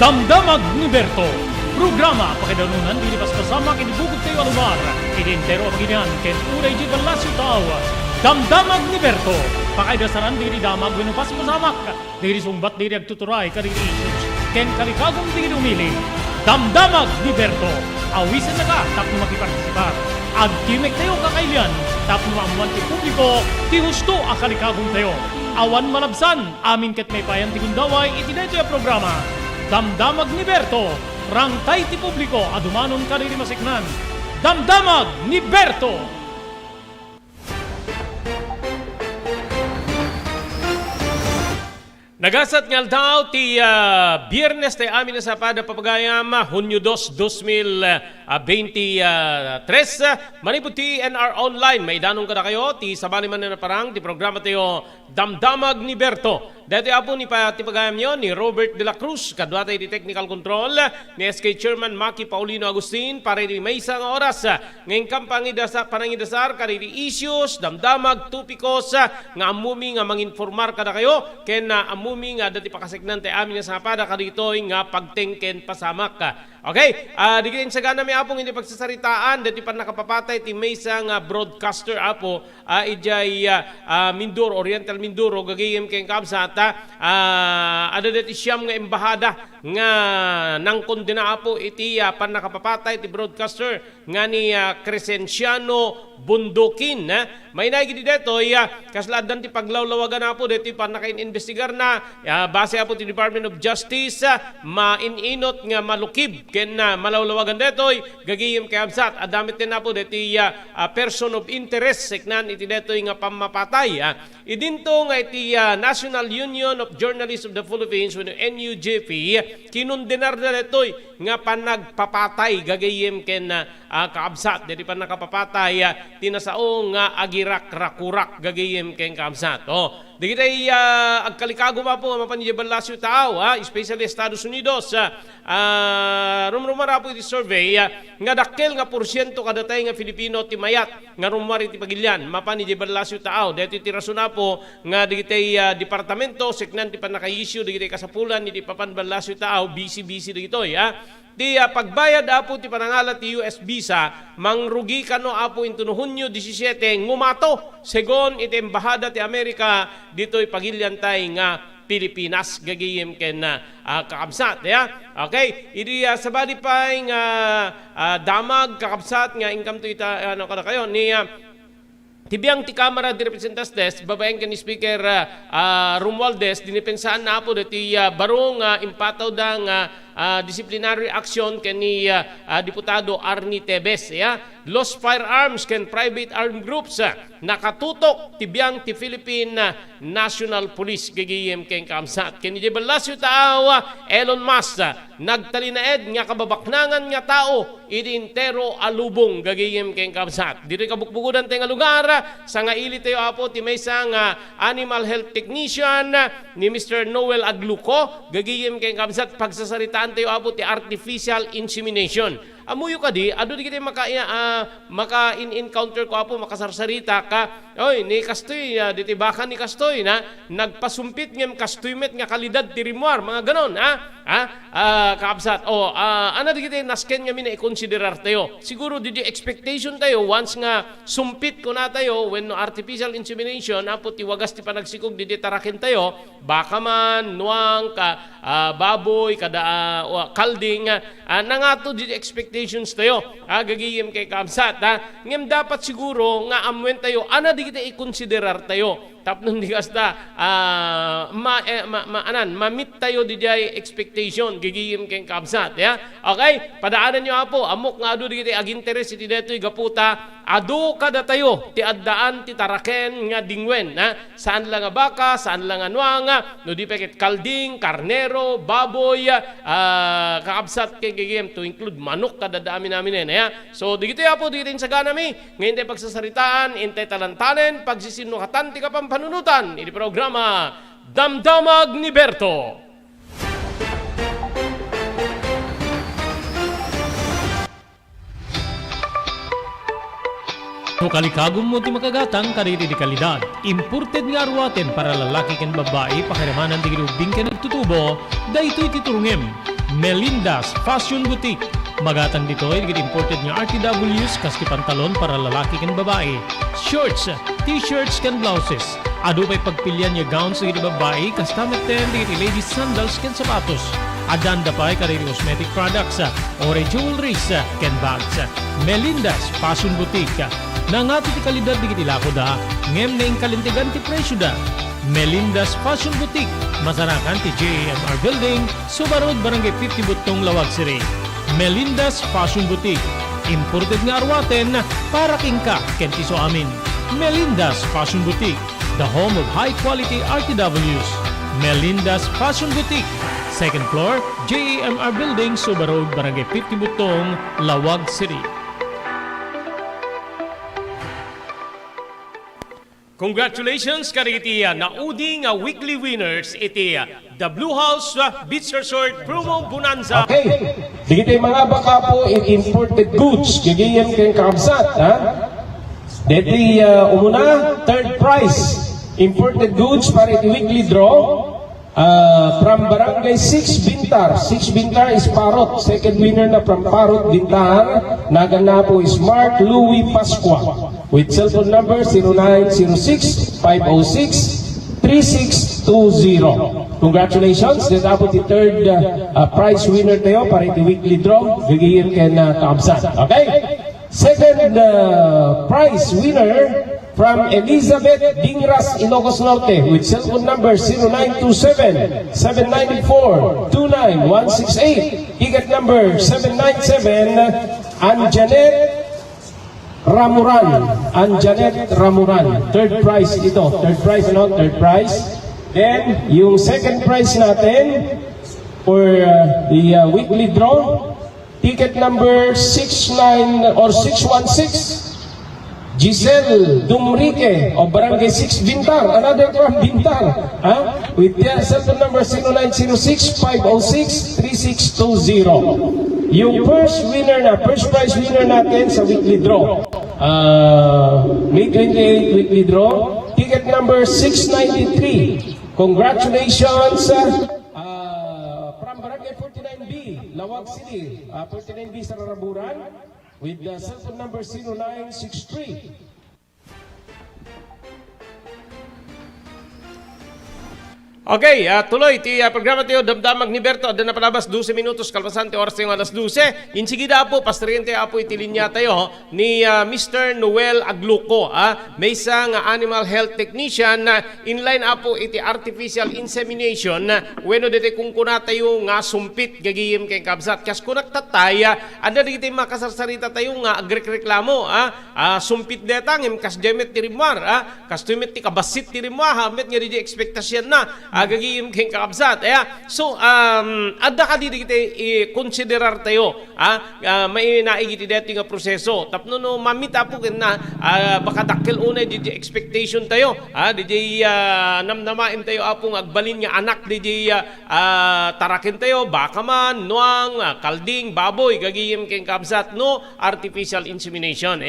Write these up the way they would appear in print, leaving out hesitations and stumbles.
Damdamag ni Berto. Programa pakidanunan di pas kasama kinibugog tayo alumar. Identero ang ginyan ken unay di balasyo tao. Damdamag ni Berto. Pakaidasaran diri damag winupas masamak. Diri sumbat diri agtuturay kariri issues. Ken kalikagong diri umili. Damdamag ni Berto. Awisan na ka tapno makipartisipar. Agkimek tayo kakailian tapno amuan ti publiko ti husto a kalikagong tayo. Awan malabsan amin ket may payan ti gundaway itinay tayo programa. Damdamag ni Berto. Rangtay ti publiko adumanon kariri masiknan. Damdamag ni Berto. Nagasat ngal daw ti Biyernes tayo amin na sa pada papagayam Hunyo 2, 2023. Manipod ti NR Online. May danong ka na kayo ti sabali man na parang ti programa tayo Damdamag ni Berto. Dati apo ni patipagayam nyo ni Robert de la Cruz, kadwa tayo di technical control, ni SK Chairman Maki Paulino Agustin, para di may isang oras. Ngayon kang panangidasar, karili issues, damdamag, tupikos, nga amumi nga manginformar ka na kayo, ken na amumi nga dati pakasignan tayo amin nga sa pada karito nga pagtengken pasamak ka. Okay, di kayo sa gana may apong hindi pagsasaritaan, dati pa nakapapatay ti may isang broadcaster apo, ijay Mindoro, Oriental Mindoro, gagayim kayong kabsat, ada dati siyam nga embahada nga nang kondena apo iti pan nakapapatay ti broadcaster nga ni Crescenciano Bundukin. May naigidi dito, kasladan ti paglawlawagan apo dito pan nakain-investigar na base apo ti Department of Justice maininot nga malukib ken malawlawagan dito gagiyim kay absat adamit din apo dito person of interest seknan iti dito nga pamapatay. Idinto nga iti National Union of Journalists of the Philippines when NUJP kinundenar na dito nga panagpapatay gagayim ken kaabsat dito pan nakapapatay tinasao nga agirak-rakurak gagayim ken kaabsat. Di kita agkalikago pa po mapanidya balasyo tao, especially Estados Unidos. Rumrumara po iti survey nga dakkel nga porsyento kadatay nga Filipino ti mayat nga rumari ti pagilyan mapanidya balasyo tao. Dito ti rason na po nga di kita departamento seknan ti panaka-issue di kita kasapulan ni ti papan balasyo tao busy di ito. Di pagbayad apo ti panangalat ti US visa mangrugi kano apo into Hunyo 17 ngumato segon iti embahada ti Amerika dito'y pagilyan tay nga Pilipinas gagayim ken kakabsat okay idi sabali pa nga damag kakabsat nga income to ita ano kada kayo ni tibiyang ti Kamara di Representantes babaeng ken ni Speaker Romualdez dinipensaan na apo dati barong impataw da nga disciplinary action ken ni Diputado Arnie Tebes lost firearms ken private armed groups nakatutok tibiyang ti Philippine National Police gagayem ken kamsat ken ni balasyo tao Elon Musk nagtalinaed nga kababaknangan nga tao idintero alubong gagayem ken kamsat diri kabukbukudan tay nga lugar sa nga ili tayo apo ti maysa nga animal health technician ni Mr. Noel Agluco gagayem ken kamsat pagsasaritaan tayo apo ti artificial insemination. Amuyo ka di, ado di kita maka-encounter ko apo, makasarsarita ka, oy, ni Kastoy, diti baka ni Kastoy, na nagpasumpit ngem Kastoymet nga kalidad tirimuar, mga ganon, kaabsat. Ano di kita nasken nga mina i-considerar tayo. Siguro di expectation tayo, once nga sumpit ko na tayo, when no artificial insemination, apo tiwagas ti panagsikog di tarakin tayo, baka man, nuang, baboy, kada kalding, nangato di expectations tayo. Gagiyim kay kamsat. Ngem dapat siguro nga amwen tayo, ana di kita i-considerar tayo. Tapnon di kasta mamit tayo di jay expectation gigiyim kay kamsat. Okay? Padaanan nyo apo, amok nga ado di kita aginteres iti deto'y gaputa, ado kada tayo ti addaan ti taraken nga dingwen. Saan lang nga baka, saan lang nga nuanga, no di peket kalding, karnero, baboy, kakabsat kay gigiyim to include manok kada dami namin So di kita apo di kita sa ganami, ngayon tayo pagsasaritaan, intay talantanen, pagsisinukatan ti kapampanunutan, ini programa Damdamag ni Berto. No kalikagom mo ti makagatang kariri di kalidad. Imported nga arwaten para lalaki ken babae pakiramanan di girubing ken nagtutubo, daytoy titurungem. Melinda's Fashion Boutique. Magatang dito ay imported nga RTWs kas ti pantalon para lalaki ken babae. Shorts, t-shirts ken blouses. Ado pa'y pagpilian nga gowns sa babae kas tamet ten di ladies sandals ken sapatos. Adanda pa'y kariri cosmetic products, ore jewelries ken bags. Melinda's Fashion Boutique. Nangati ti kalidad di kitilako da, ngem na ing kalintigan ti presyo da. Melinda's Fashion Boutique. Masarakan ti JAMR Building, Subarod, Barangay 50 Butong, Lawag City. Melinda's Fashion Boutique. Imported nga arwaten para kingka kentiso amin. Melinda's Fashion Boutique, the home of high-quality RTWs. Melinda's Fashion Boutique. Second floor, JAMR Building, Subarod, Barangay 50 Butong, Lawag City. Congratulations kariti naudi nga weekly winners iti The Blue House Beach Resort Promo Bonanza. Okay, digiti mga baka po in imported goods, gigiyan kayong kakabsat, ha? Deti umuna, third prize, imported goods para iti weekly draw. From Barangay 6 Bintar. 6 Bintar is Parot. Second winner na from Parot Bintar. Nagana po is Mark Louis Pasqua with cellphone number 0906-506-3620. Congratulations. This po the third prize winner tayo para iti weekly draw. Bigyan ken kaabsan. Okay? Second prize winner from Elizabeth Dingras, Ilocos Norte with cellphone number 0927-794-29168. Ticket number 797, Anjanet Ramuran. Anjanet Ramuran. Third prize ito. Third prize, ano? Third prize. Then, yung second prize natin for the weekly draw, ticket number 616, Giselle Dumrique of Barangay 6 Bintar, another from Bintar, with their cellphone number 0906-506-3620. Yung first prize winner natin sa weekly draw, May 28 weekly draw, ticket number 693. Congratulations from Barangay 49B, Lawag City, 49B sa Raraburan, with the cellphone number 0963. Okay, tuloy ti programa tayo Damdamag ni Berto. Adda na palabas 12 minutos kalpasan ti oras tayo alas 12. Insigida po pastriente apo iti linya tayo ni Mr. Noel Agluco. May isang animal health technician na inline apo iti artificial insemination wenno dete kung kuna tayo nga sumpit gagiyem kay kabsat. Kas kunak tataya adda diti makasarsarita tayo nga agreklamo sumpit detang kas demet ti rimar kas demet ti kabasit ti rimar met nga di ekspektasyon na agagiyim keng kakabsat. So, adda ka dito kita i-considerar tayo. May naigiti dito nga proseso. Tapno no, mamita po na baka dakil unay di expectation tayo. Di namnamain tayo apong agbalin nga anak di tarakin tayo. Baka man, nuang, kalding, baboy, gagiyim keng kakabsat. No, artificial insemination.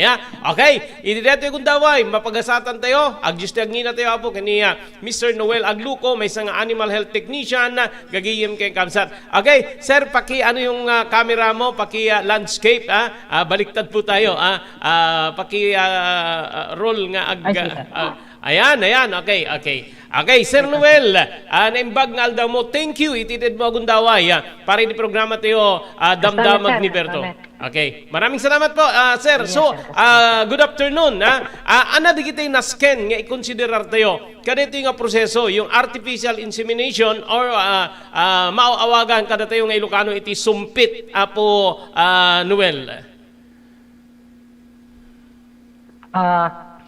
Okay, iti dito kung daway, mapagasatan tayo. Agjustagin tayo apo kaniya Mr. Noel Agluco, may isang animal health technician na gagiyim kay kamsat. Okay, sir, paki ano yung camera mo, paki landscape, baliktad po tayo, paki roll nga ayan, okay. Okay, Sir Noel, naimbag nga aldaw mo, thank you, ititid mo agundaway, para di programa tayo, Damdamag ni Berto. Okay, maraming salamat po, sir. So, good afternoon. Ana di kita na-scan nga i-considerar tayo. Kanito yung proseso, yung artificial insemination or mauawagan kada tayo nga Ilocano iti sumpit, po, Noel.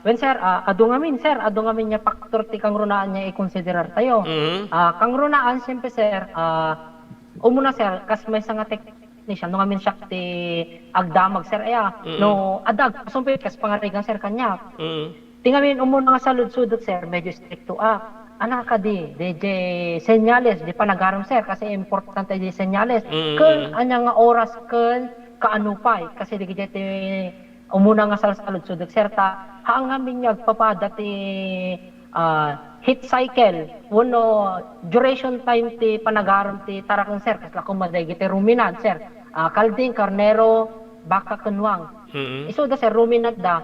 Well, sir, ado ngamin niya faktor ti kangrunaan niya i-considerar tayo. Kangrunaan, siyempre, sir, umuna, sir, kas may nga technician, no ngamin siya ti agdamag, sir, no, adag, sumpit, kas pangarigan, sir, kanya. Tingamin, umuna nga sa ludsudot, sir, medyo stricto, anak ka di senyales, di panagaram, sir, kasi importante di senyales. Kung anya nga oras, kung kaanupay, kasi di umuna nga sa ludsudot, sir, haang ngamin niya agpapada ti heat cycle, uno duration time ti panagaram ti tarakan sir, kasla kumaday giti ruminant sir, kalding, karnero, baka kanwang. Iso da sir, ruminant da,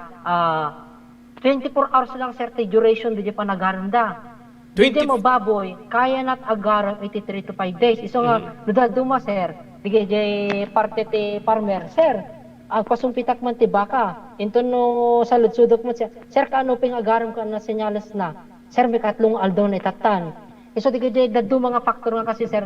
24 hours lang sir ti duration di panagaram da. 20 Hindi mo baboy, kaya nat agaram 83 to 5 days. Iso nga, duma sir, di parte ti farmer, sir, ang pasumpitak man ti baka, into no saludsudok mo, sir, kaano ping agaram ka na senyales na, sir, may katlong aldaw na itatan. Iso di dadu mga faktor nga kasi sir,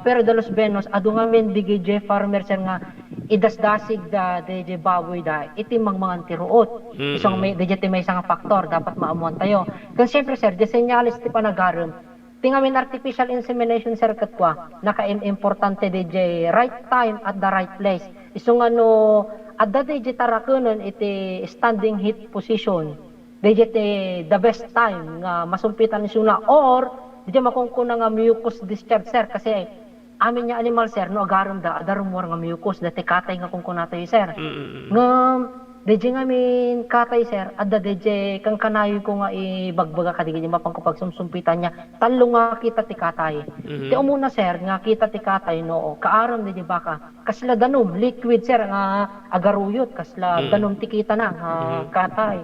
pero dalos benos, adu nga min di farmer sir nga, idasdasig da di baboy da, iti mga tiruot. Iso nga may isang faktor, dapat maamuan tayo. Kung siyempre sir, di senyales ti panagaram, tingamin artificial insemination sir katwa, naka-importante di right time at the right place. Iso nga no, at da di tarakunon iti standing heat position, di the best time nga masumpitan ni suna, or di makungkuna nga mucus discharge sir, kasi amin niya animal sir, no agaram da, adarum war nga mucus, dati katay nga kungkuna tayo sir. Di nga min katay sir, adda di kang kanayo ko nga ibagbaga ka, di mapangkapag sumsumpitan niya, talo nga kita ti katay. Ti umuna sir, nga kita ti katay, no, kaaram di baka, kasla danum, liquid sir, nga agaruyot, kasla danum ti kita na, katay.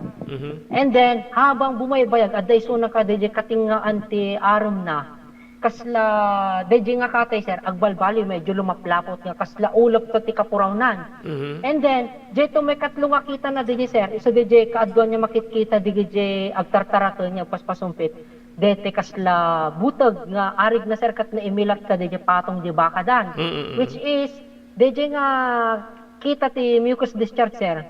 And then, habang bumaybayag, adda iso na ka, di kating nga anti-aram na, kasla deje nga katay sir agbalbali medyo lumaplapot nga kasla ulap to ti kapurawnan. And then jeto may katlo nga kita na deje sir, iso deje kaadwan niya makikita deje agtartaraken niya paspasumpit dete kasla butag nga arig na sir kat na imilat ka deje patong di baka dan, which is deje nga kita ti mucus discharge sir,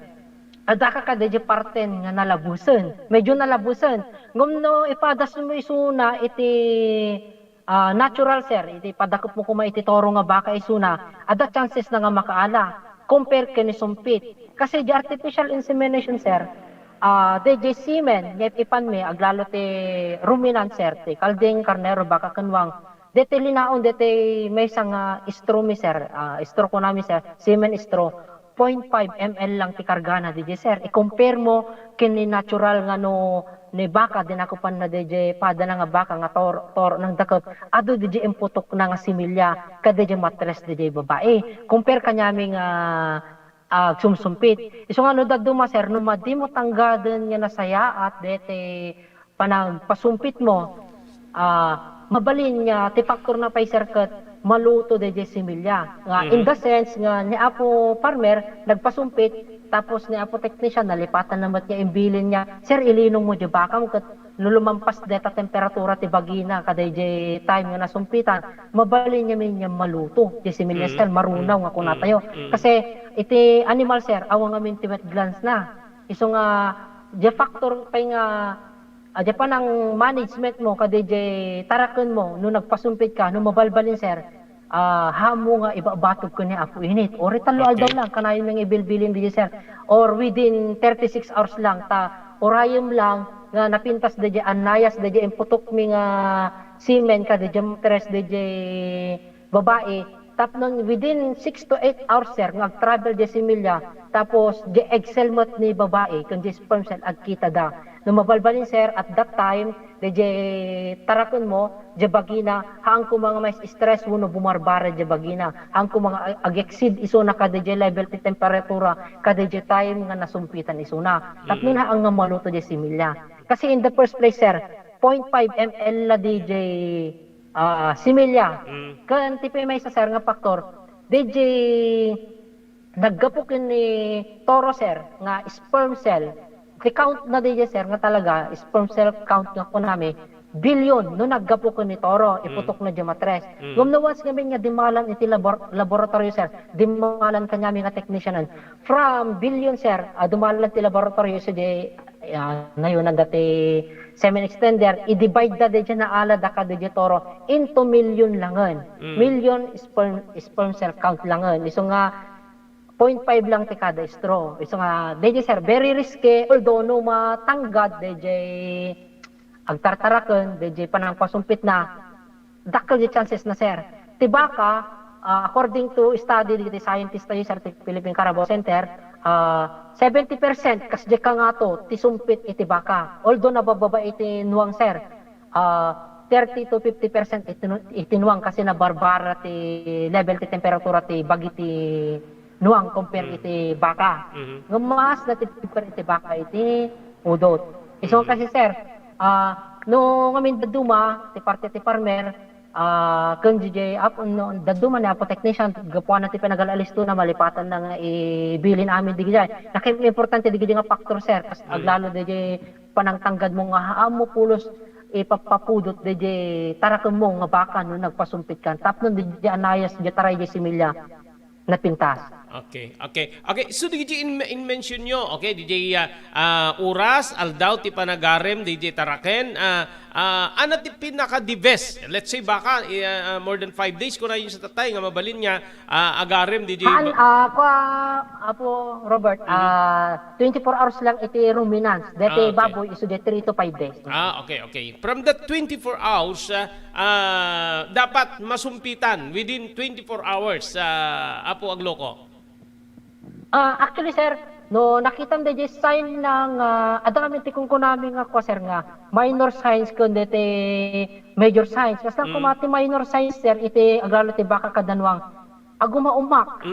adaka ka deje parten nga nalabusen, medyo nalabusen ngumno ipadas mo isuna iti natural sir, iti padakop mo kuma iti toro nga baka isuna, ada chances na nga makaala compare kani sumpit. Kasi di artificial insemination sir, DJ semen, net ipan me, aglalo ti ruminant sir, ti kalding, karnero, baka kanwang, dete linaon, dete may isang istro mi sir, istro ko namin sir, semen istro, 0.5 ml lang ti kargana DJ sir. I-compare mo kini natural nga no ni baka dinakupan na DJ pada na nga baka nga tor ng dakop ado DJ imputok na nga similya ka DJ matres DJ babae. Compare kanyami nga sumsumpit. Iso nga no daduma sir no madi mo tanggaden nga nasaya at dete panang pasumpit mo mabalin nga ti factor na pay sir kat maluto de similya. In the sense nga ni Apo farmer nagpasumpit tapos ni Apo technician nalipatan namat niya imbilin niya. Sir ilinong mo di baka mo kat lulumampas deta temperatura ti bagina kada di time nga nasumpitan mabalin niya min niya maluto. Di similya sir marunaw nga kuna tayo. Kasi iti animal sir awang amin ti wet glands na. Iso nga di factor pay nga di pa ng management mo, kada tarakon mo, nung nagpasumpit ka, nung mabalbalin sir, hamo nga ibabatog ko niya Apo init. Or talo aldaw lang, kanayon ng ibilbilin di sir. Or within 36 hours lang, orayom lang, nga napintas di anayas, di imputok mi nga semen ka, di tres di babae. Tapos within 6 to 8 hours sir, nag-travel di similya, tapos di excel mat ni babae, kung di sperm cell agkita da. Nung mabalbalin sir, at that time, di tarakon mo, di bagina, hang ko mga may stress mo no bumarbara di bagina, hang ko mga ag-exceed iso na kada di level ti temperatura, kada di time nga nasumpitan iso na. Tapos na ang nga maluto di similya. Kasi in the first place sir, 0.5 ml la di similya. Kan tipi may sa sir nga faktor, DJ naggapukin ni toro sir nga sperm cell. I-count na DJ sir nga talaga sperm cell count nga po namin billion no naggapukin ni toro iputok na di matres. Gumnawas kami nga dimalan iti laboratory sir. Dimalan kanyami nga technicianan. From billion sir, dumalan ti laboratory sa di ngayon na dati semen extender, i-divide da di na ala da ka di toro into million langan. Million sperm cell count langan. Iso nga 0.5 lang ti kada straw. Iso nga, DJ sir, very risky, although no matanggad, DJ agtartaraken, DJ panang pasumpit na, dakal di chances na sir. Tibaka, according to study di scientist tayo sa Philippine Carabao Center, 70% kas di ka nga to, ti sumpit iti baka. Although nabababa iti nuwang sir, 30 to 50% iti nuwang kasi nabarbara ti level ti temperatura ti bagi ti nuwang compare iti baka. Mas na ti compare iti baka iti udot. So kasi sir, no ngamin daduma, ti parte ti farmer, kung DJ no daduma na po technician gapuan na ti pinagalalis to na malipatan na nga ibilin amin di gijay. Nakim importante di gijay nga factor sir, kas aglalo DJ panangtanggad mo nga haam mo pulos ipapapudot DJ tarakon mo nga baka no nagpasumpit kan. Tapno DJ anayas DJ taray DJ similya na pintas. Okay. So DJ in mention nyo, okay, DJ Uras, Aldaw, ti Panagarem, DJ Taraken, ano ti pinaka-the-best? Let's say baka more than 5 days ko na yung sa tatay nga mabalin niya, Agarem, DJ. Apo Robert, 24 hours lang iti ruminants. Dati okay. baboy iso de 3 to 5 days. Okay. From the 24 hours, dapat masumpitan within 24 hours, Apo Agloko. Actually sir, no nakita mo DJ sign ng adami ti kung kunami nga ko sir nga minor signs kundi ti major signs. Basta kumati minor signs sir iti agralo ti baka kadanwang agumaumak.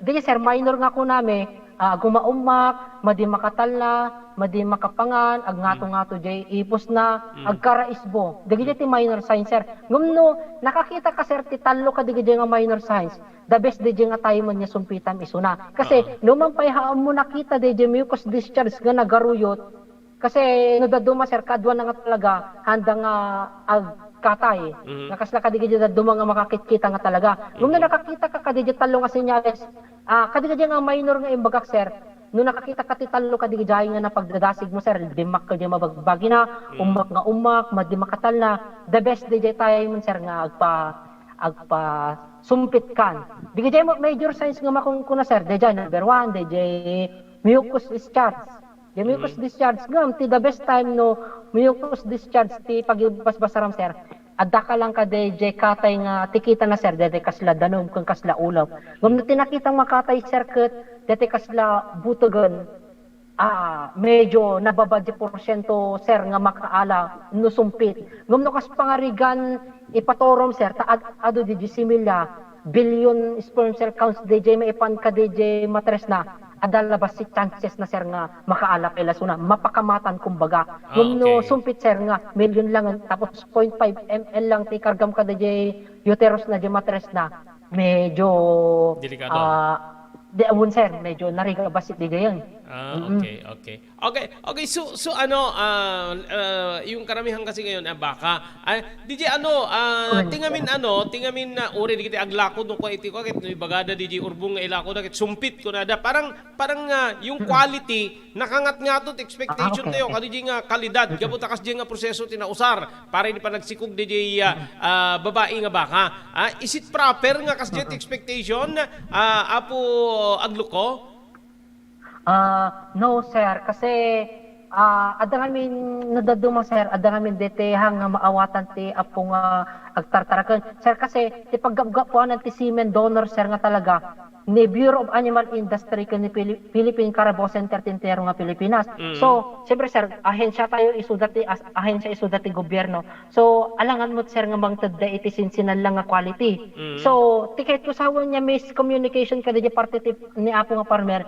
DJ sir minor nga kunami agumaumak, madi makatalna, madi makapangan, agnato-ngato jay ipos na, agkaraisbo. Digi ti minor signs sir. Ngumno nakakita ka sir ti talo ka digi nga minor signs. The best DJ nga tayo man niya sumpitan isuna. Kasi numan payhaan mo nakita DJ mucus discharge nga nagaruyot. Kasi no daduma sir kadwa na nga talaga handa nga agkatay. Nakasla ka DJ daduma nga makakita nga talaga. Nung nakakita ka ka DJ talo nga senyales, kadija nga minor nga imbagak sir. Nung nakakita ka ti talo ka DJ nga napagdadasig mo sir, dimak ka DJ mabagbagi na, umak, madimakatan na. The best DJ tayo man sir nga agpa sumpit kan. Di kaya major signs nga makungkuna sir. Deja number 1, deja mucus discharge. The mucus discharge ngam ti the best time no mucus discharge ti pagibasbasaram sir. Adda ka lang ka deja katay nga tikita na sir dede kasla danom kung kasla ulaw. Ngam na tinakitang makatay sir ket dede kasla butogon. Medyo nababa di porsyento sir nga makaala no sumpit. Ngam no kas pangarigan ipatorom sir ta ado di similya billion sperm cell counts DJ maipan ka DJ matres na adala ba si chances na sir nga makaala kay lasuna mapakamatan kumbaga. Ngam no sumpit sir nga million lang tapos 0.5 ml lang ti kargam ka DJ uterus na di matres na medyo delikado. Di awon sir, medyo nariga basit di gayon. Okay. So ano yung karamihan kasi ngayon baka DJ tingamin na uri di kita aglako no ko iti ko ket bagada DJ urbong nga ilako na ket sumpit ko na da parang yung quality nakangat nga to expectation tayo kadi nga kalidad gabot akas di nga proseso tinausar para di pa nagsikog DJ babae nga baka. Is it proper nga kas jet expectation Apo Agloko? No sir, kasi ada ngamin nadaduma sir, ada ngamin dete hang maawatan ti apo nga agtartaraken. Sir kasi ti paggapgapuan ti semen donor sir nga talaga ni Bureau of Animal Industry kan ni Philippine Carabao Center tintero nga Pilipinas. So, siyempre sir, ahensya tayo ahensya isudati gobyerno. So, alangan mo sir nga mangtadda iti sinsinan lang nga quality. So, tiket ko sawan niya miscommunication kada di parte ni apo nga farmer.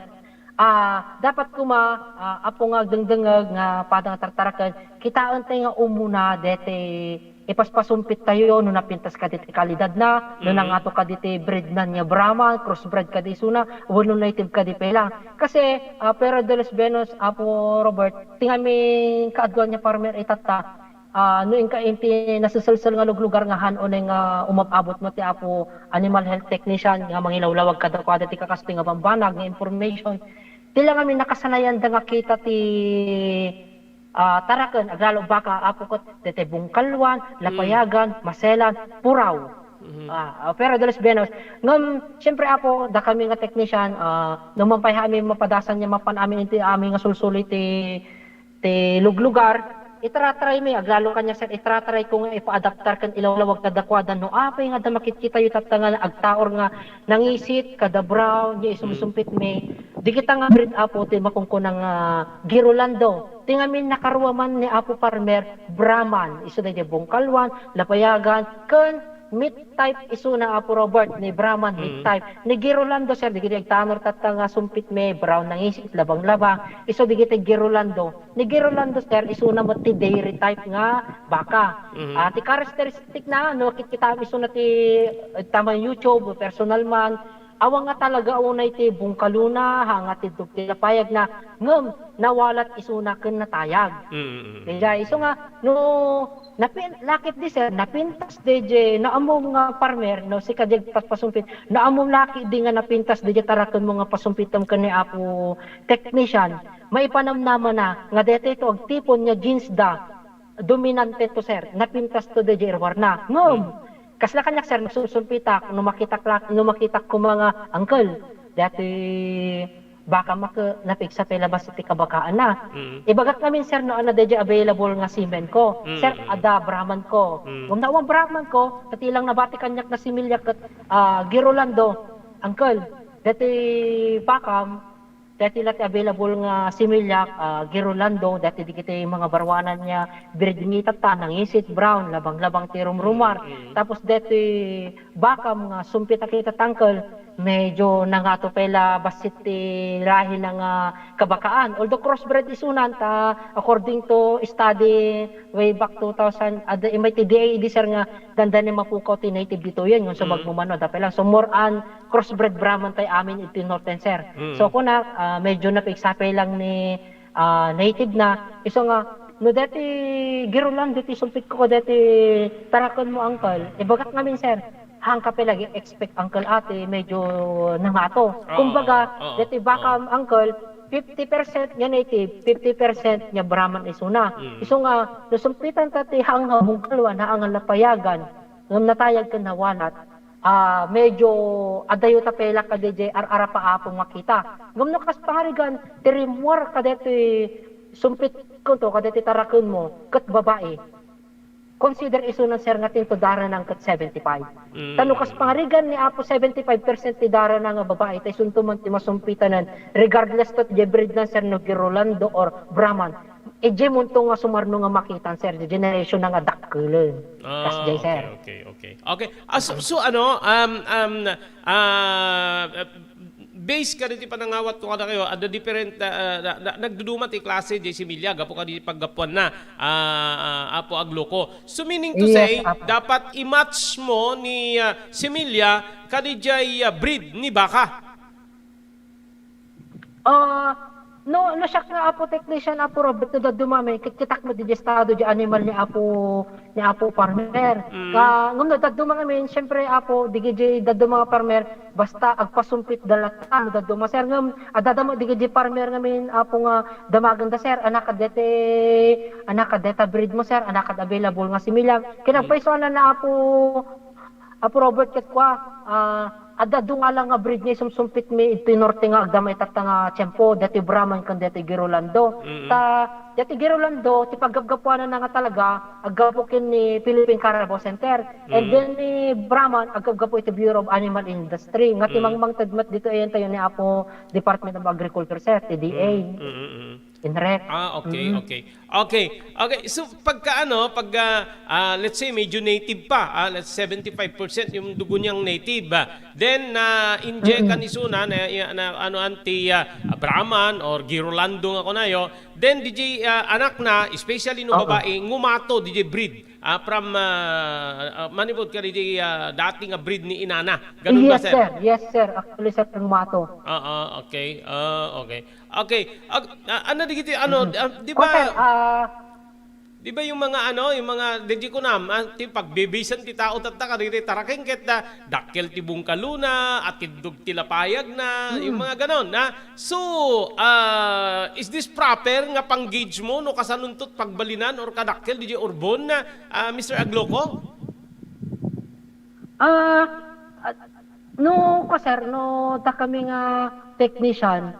Dapat apo nga dengdengag nga padang tartarakan kita antay nga umuna dete ipaspasumpit tayo no napintas ka diti kalidad na no nangato ka diti breed na niya Brahma crossbred ka di suna wano native ka di pelang kasi pero de los Benos Apo Robert tingami kaadwan niya farmer itata no inka inti nasusulsel nga lugar nga hanon nga umabot mo ti Apo animal health technician nga mangilawlawag kada ti kakasting nga bambanag nga information tila kami nakasanayan da nga kita ti taraken agralo baka apo ko tete bungkalwan lapayagan maselan puraw pero de los Benos ngam syempre apo da kami nga technician numampay amin mapadasan niya mapan amin inti amin nga sulsuli ti luglugar itratry mi aglalo kanya sir itratry ko nga ipa-adaptar kan ilawlawag kada kwada no apay nga da makikita yu tatanga agtaor nga nangisit kada brown di sumsumpit mi di kita nga breed apo ti makungkunang girolando tingamin nakarwaman ni apo farmer Brahman iso da bungkalwan lapayagan ken meat type iso na apo Robert ni Brahman meat type ni Girolando sir digiti agtanor tatanga sumpit me brown nangisit labang-labang iso digiti Girolando ni Girolando sir iso na mo ti dairy type nga baka ti characteristic na no kita iso na ti tama YouTube personal man awang nga talaga unay ti bungkaluna hanga ti dugti payag na ngem nawalat iso na ken natayag kaya iso nga no lakit di sir napintas DJ na among nga farmer no si kadeg pasumpit na among laki di nga napintas DJ tarakon mo nga pasumpitam kani apo technician maipanamnaman na nga dete ito ag tipon nga jeans da dominante to sir napintas to DJ warna ngom kasla kanyak sir nagsusumpitak no makita ko mga uncle dati baka napik sa pelabas iti kabakaan na. Ibagat namin sir no ana DJ available nga semen ko. Sir ada Brahman ko. Kung nawang Brahman ko, pati lang nabati kanyak na similya kat Girolando uncle. Dati bakam dati lati available nga similya Girolando dati di kita mga barwanan niya birdingita ta nangisit brown labang-labang ti rumrumar. Tapos dati bakam nga sumpita kita tangkel medyo nangato pela basit ti lahi ng kabakaan. Although crossbred isunan ta according to study way back 2000 may TDA di sir nga ganda ni mapukaw ti native dito yan yung sa magmumano da pela. So more on crossbred Brahman tay amin iti northern sir. So kuna medyo napigsape lang ni native na iso nga no dati Girolando dati sulpit ko dati tarakon mo uncle ibagat namin sir hang kape lagi expect uncle ate medyo nangato. Kumbaga, dati baka uncle 50% niya native, 50% niya Brahman isuna. Iso nga, nasumpitan tati hang bungkalwa na ang lapayagan, ngam natayag ka nawalat, medyo adayo tapela ka DJ ara pa apong makita. Ngam nakas pangarigan, tirimwar ka dati sumpit ko to, ka dati tarakon mo, kat babae. Consider iso ng sir nga to dara ng kat 75. Tanukas pangarigan ni Apo 75% ti dara na nga babae tay suntuman ti masumpitanan regardless to ti breed ng sir no Girolando or Brahman. Eje munto nga sumarno nga makitan sir di generation nga dakkel. Sir. Okay. So ano base ka diti panangawat ko kada kayo ada different nagduduma ti klase di similya gapo ka di paggapuan na apo agloko so meaning to say dapat i-match mo ni similya kadi jay breed ni baka no siya nga apo technician apo Robert na dumami kitak mo di estado di animal ni apo farmer ngum no daduma kami syempre apo di daduma farmer basta agpasumpit dalatan daduma sir ngum adadamo di farmer ngamin apo nga damagan da sir anak kadeta breed mo sir anak available nga similya kinapaiso na apo Robert ket kwa adado nga lang nga breed niya sumsumpit mi ito norte nga agdamay tatta nga tiyempo dati Brahman kan dati Girolando dati Girolando ti paggapgapuanan na nga talaga aggapukin ni Philippine Carabao Center and then ni Brahman aggapu iti Bureau of Animal Industry nga ti mangmang tadmat dito ayan tayo ni Apo Department of Agriculture sir TDA Inrek. Okay. So pagka let's say medyo native pa, let's 75% yung dugo niyang native. Then inject ka ni Suna na anti Brahman or Girolando nga kunayo. Then DJ anak na especially no babae ngumato DJ breed. From manipod ka DJ dating breed ni inana. Ganun ba sir? Yes sir. Actually sir ngumato. Okay. Ano digiti di ba di ba yung mga DJ ko ti pagbebesan ti tao tatta kadiri taraking ket dakkel ti bungkaluna at tidug ti lapayag na yung mga ganon na so is this proper nga panggage mo no kasanuntot pagbalinan or kadakkel DJ Urbon na Mr. Agloko? No ko sir no ta kami nga technician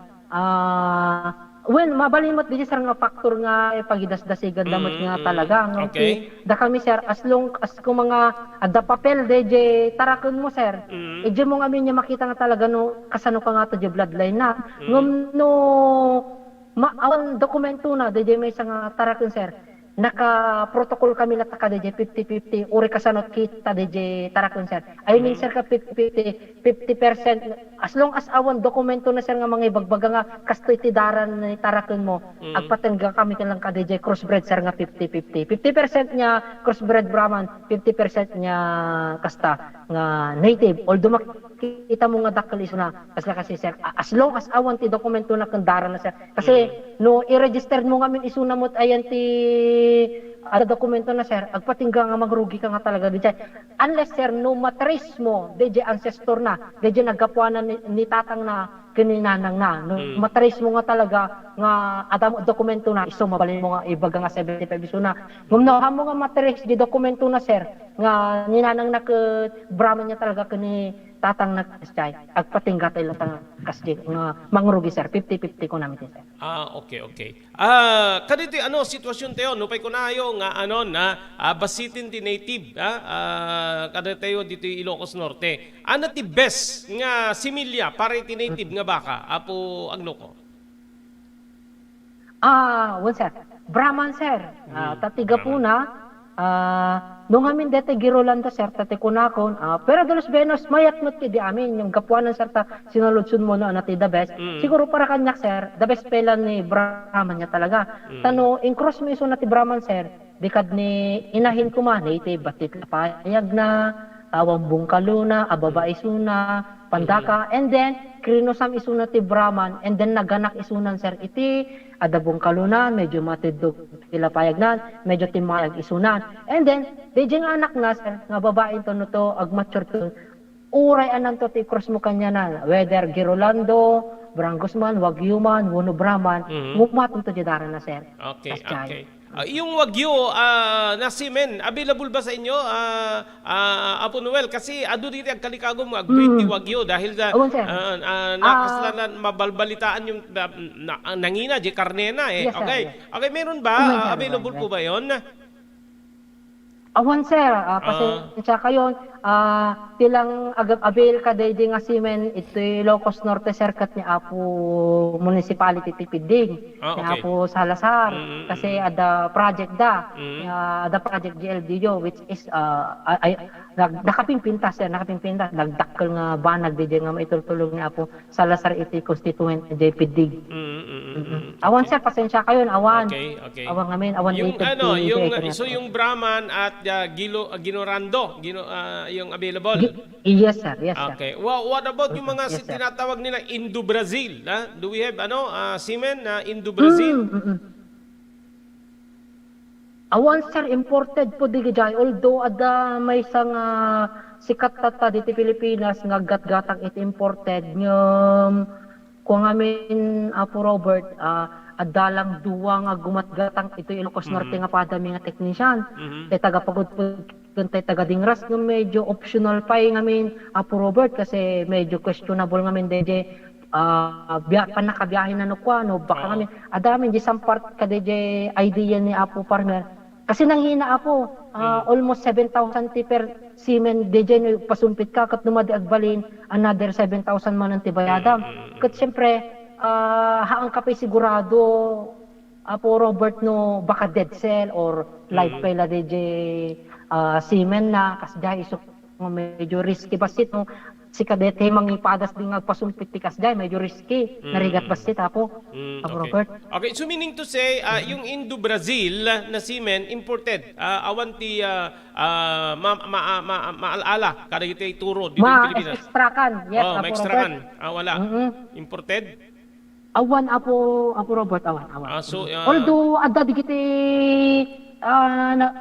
Well, mabalimot din sir nga factor nga pagidasdasigan damot nga talaga. Nga, Okay. Da kami sir, as long as kung mga ada papel DJ tarakon mo sir, ije mo amin niya makita nga talaga no kasano ka nga to di bloodline na. Ngum no awan dokumento na DJ may nga tarakon sir. Naka-protocol kami na taka DJ 50-50 uri kasanot kita DJ tarakon sir. I mean sir ka 50-50 50% as long as awan dokumento na sir nga mga ibagbaga nga kastoy tidaran ni tarakon mo agpatengga kami lang ka DJ crossbred sir nga 50-50 50% niya crossbred Brahman 50% niya kasta nga native although makita mo nga dakkel iso na kasi sir as long as awan ti dokumento na kandaran na sir kasi no i-register mo ngamin iso na mo't ayan ti ada dokumento na sir agpatingga nga magrugi ka nga talaga DJ unless sir no matrace mo DJ ancestor na DJ nagkapuanan ni tatang na kininanang na no matrace mo nga talaga nga ada mo dokumento na iso mabalin mo nga ibaga nga 75 iso na ngum na mo nga matrace di dokumento na sir nga ninanang na ke Brahman niya talaga kini tatang na kasjay agpatingga tayo lang kasjay nga mangrugi sir 50-50 ko namin sir. Okay. Kadito ano sitwasyon tayo no pay kunayo nga ano na basitin ti native kadito dito Ilocos Norte. Ano ti best nga similya para ti native nga baka apo agno ko? Well sir, Brahman sir. Tatiga po na nung amin dete girolando sir tate kunakon pero de los benos mayat not ti di amin yung gapuanan sir ta sinuludsun mo no anati the best siguro para kanyak sir the best pelan ni Brahman niya talaga tano in cross mo iso na ti Brahman sir dikad ni inahin ko man native batit payag na awang bungkalo na ababa iso na pandaka and then krinosam iso na ti Brahman and then naganak isunan sir iti adabong kalunan, medyo matidog sila payag na, medyo timayag isunan. And then, di nga anak na, sir, nga babae to no to, ag-mature to, uray anan to ti cross mo kanya na, whether Girolando, Brangus man, Wagyu man, Wono Brahman, mumatong to didara na, sir. Okay. Yung Wagyu na semen, available ba sa inyo, Apo Noel? Kasi ado dito ang kalikago mo, ag-breed ni Wagyu dahil nakaslanan, mabalbalitaan yung nangina, di karne na eh. Yes, Okay, sir, okay, meron ba? Available po ba yon? Awan sir, pasensya kayo, tilang avail ka day nga simen ito Ilocos Norte Circuit ni Apo Municipality Tipiding, ni Apo Salazar, kasi ada project ada project GLDO which is nakapimpintas sir, nagdakkel nga banag day nga maitultulong ni Apo Salazar iti constituent JPD. Awan sir, pasensya kayo, awan. Okay. Awan ngamin, awan Yung yung Brahman at Ginorando, yung available. Yes sir, yes sir. Okay. What about yung mga Yes, sir. tinatawag nila Indo-Brazil? Do we have semen na Indo-Brazil? Awan sir, imported po di gajay. Although ada may isang sikat tata dito Pilipinas nga gatgatang it imported ng kung amin Apo Robert adalang duwa nga gumatgatang ito Ilocos Norte nga padami nga teknisyan. Tagapagod po tay taga Dingras nga medyo optional pa ngamin Apo Robert kasi medyo questionable ngamin DJ panakabiyahin na no baka ngamin adami di some part ka DJ idea ni Apo Farmer kasi nanghina Apo almost 7,000 ti per semen DJ no pasumpit ka kat numadi agbalin another 7,000 man ang tibayadam kat syempre haang kapay sigurado Apo Robert no baka dead cell or live pala DJ semen na kasday iso medyo risky basit no si kadete mangipadas din agpasumpit ti kasday medyo risky narigat basit Apo Robert. Okay, so meaning to say yung Indo-Brazil na semen imported awan ti maalala kada ito ituro dito sa Pilipinas. Ma-extrakan. Yes, Apo ma-extrakan. Robert. Wala. Imported? Awan Apo Robert awan. So, although adda digiti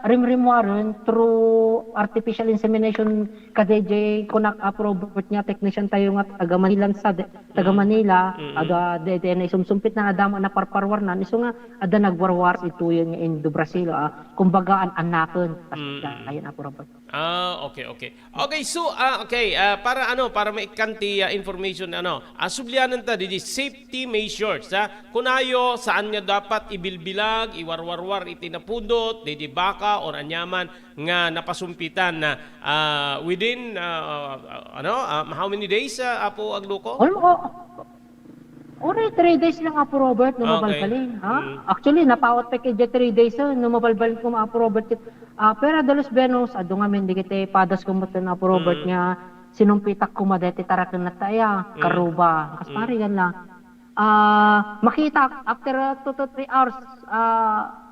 rimrimwaron through artificial insemination kadej kunak Apo Robert niya technician tayo nga taga Manila ada na isumsumpit na adama na parparwarnan iso nga ada nagwarwar ito yung Indo Brazil kumbaga anaken ayun Apo Robert. Okay, okay. Okay, so para maikanti information sublianan ta di safety measures kunayo saan nga dapat ibilbilag, iwarwarwar itinapudot, di baka or anyaman nga napasumpitan na within how many days apo agluko? Ori, 3 days lang Apo Robert no Okay. mabalbalin. Actually, napawat pa kay 3 days no mabalbalin ko Apo Robert. Pero dalos benos, ado nga men digite padas ko mutan Apo Robert nga sinumpitak ko madete tarakan na taya, karuba. Kas pare gan lang. Makita after 2 to 3 hours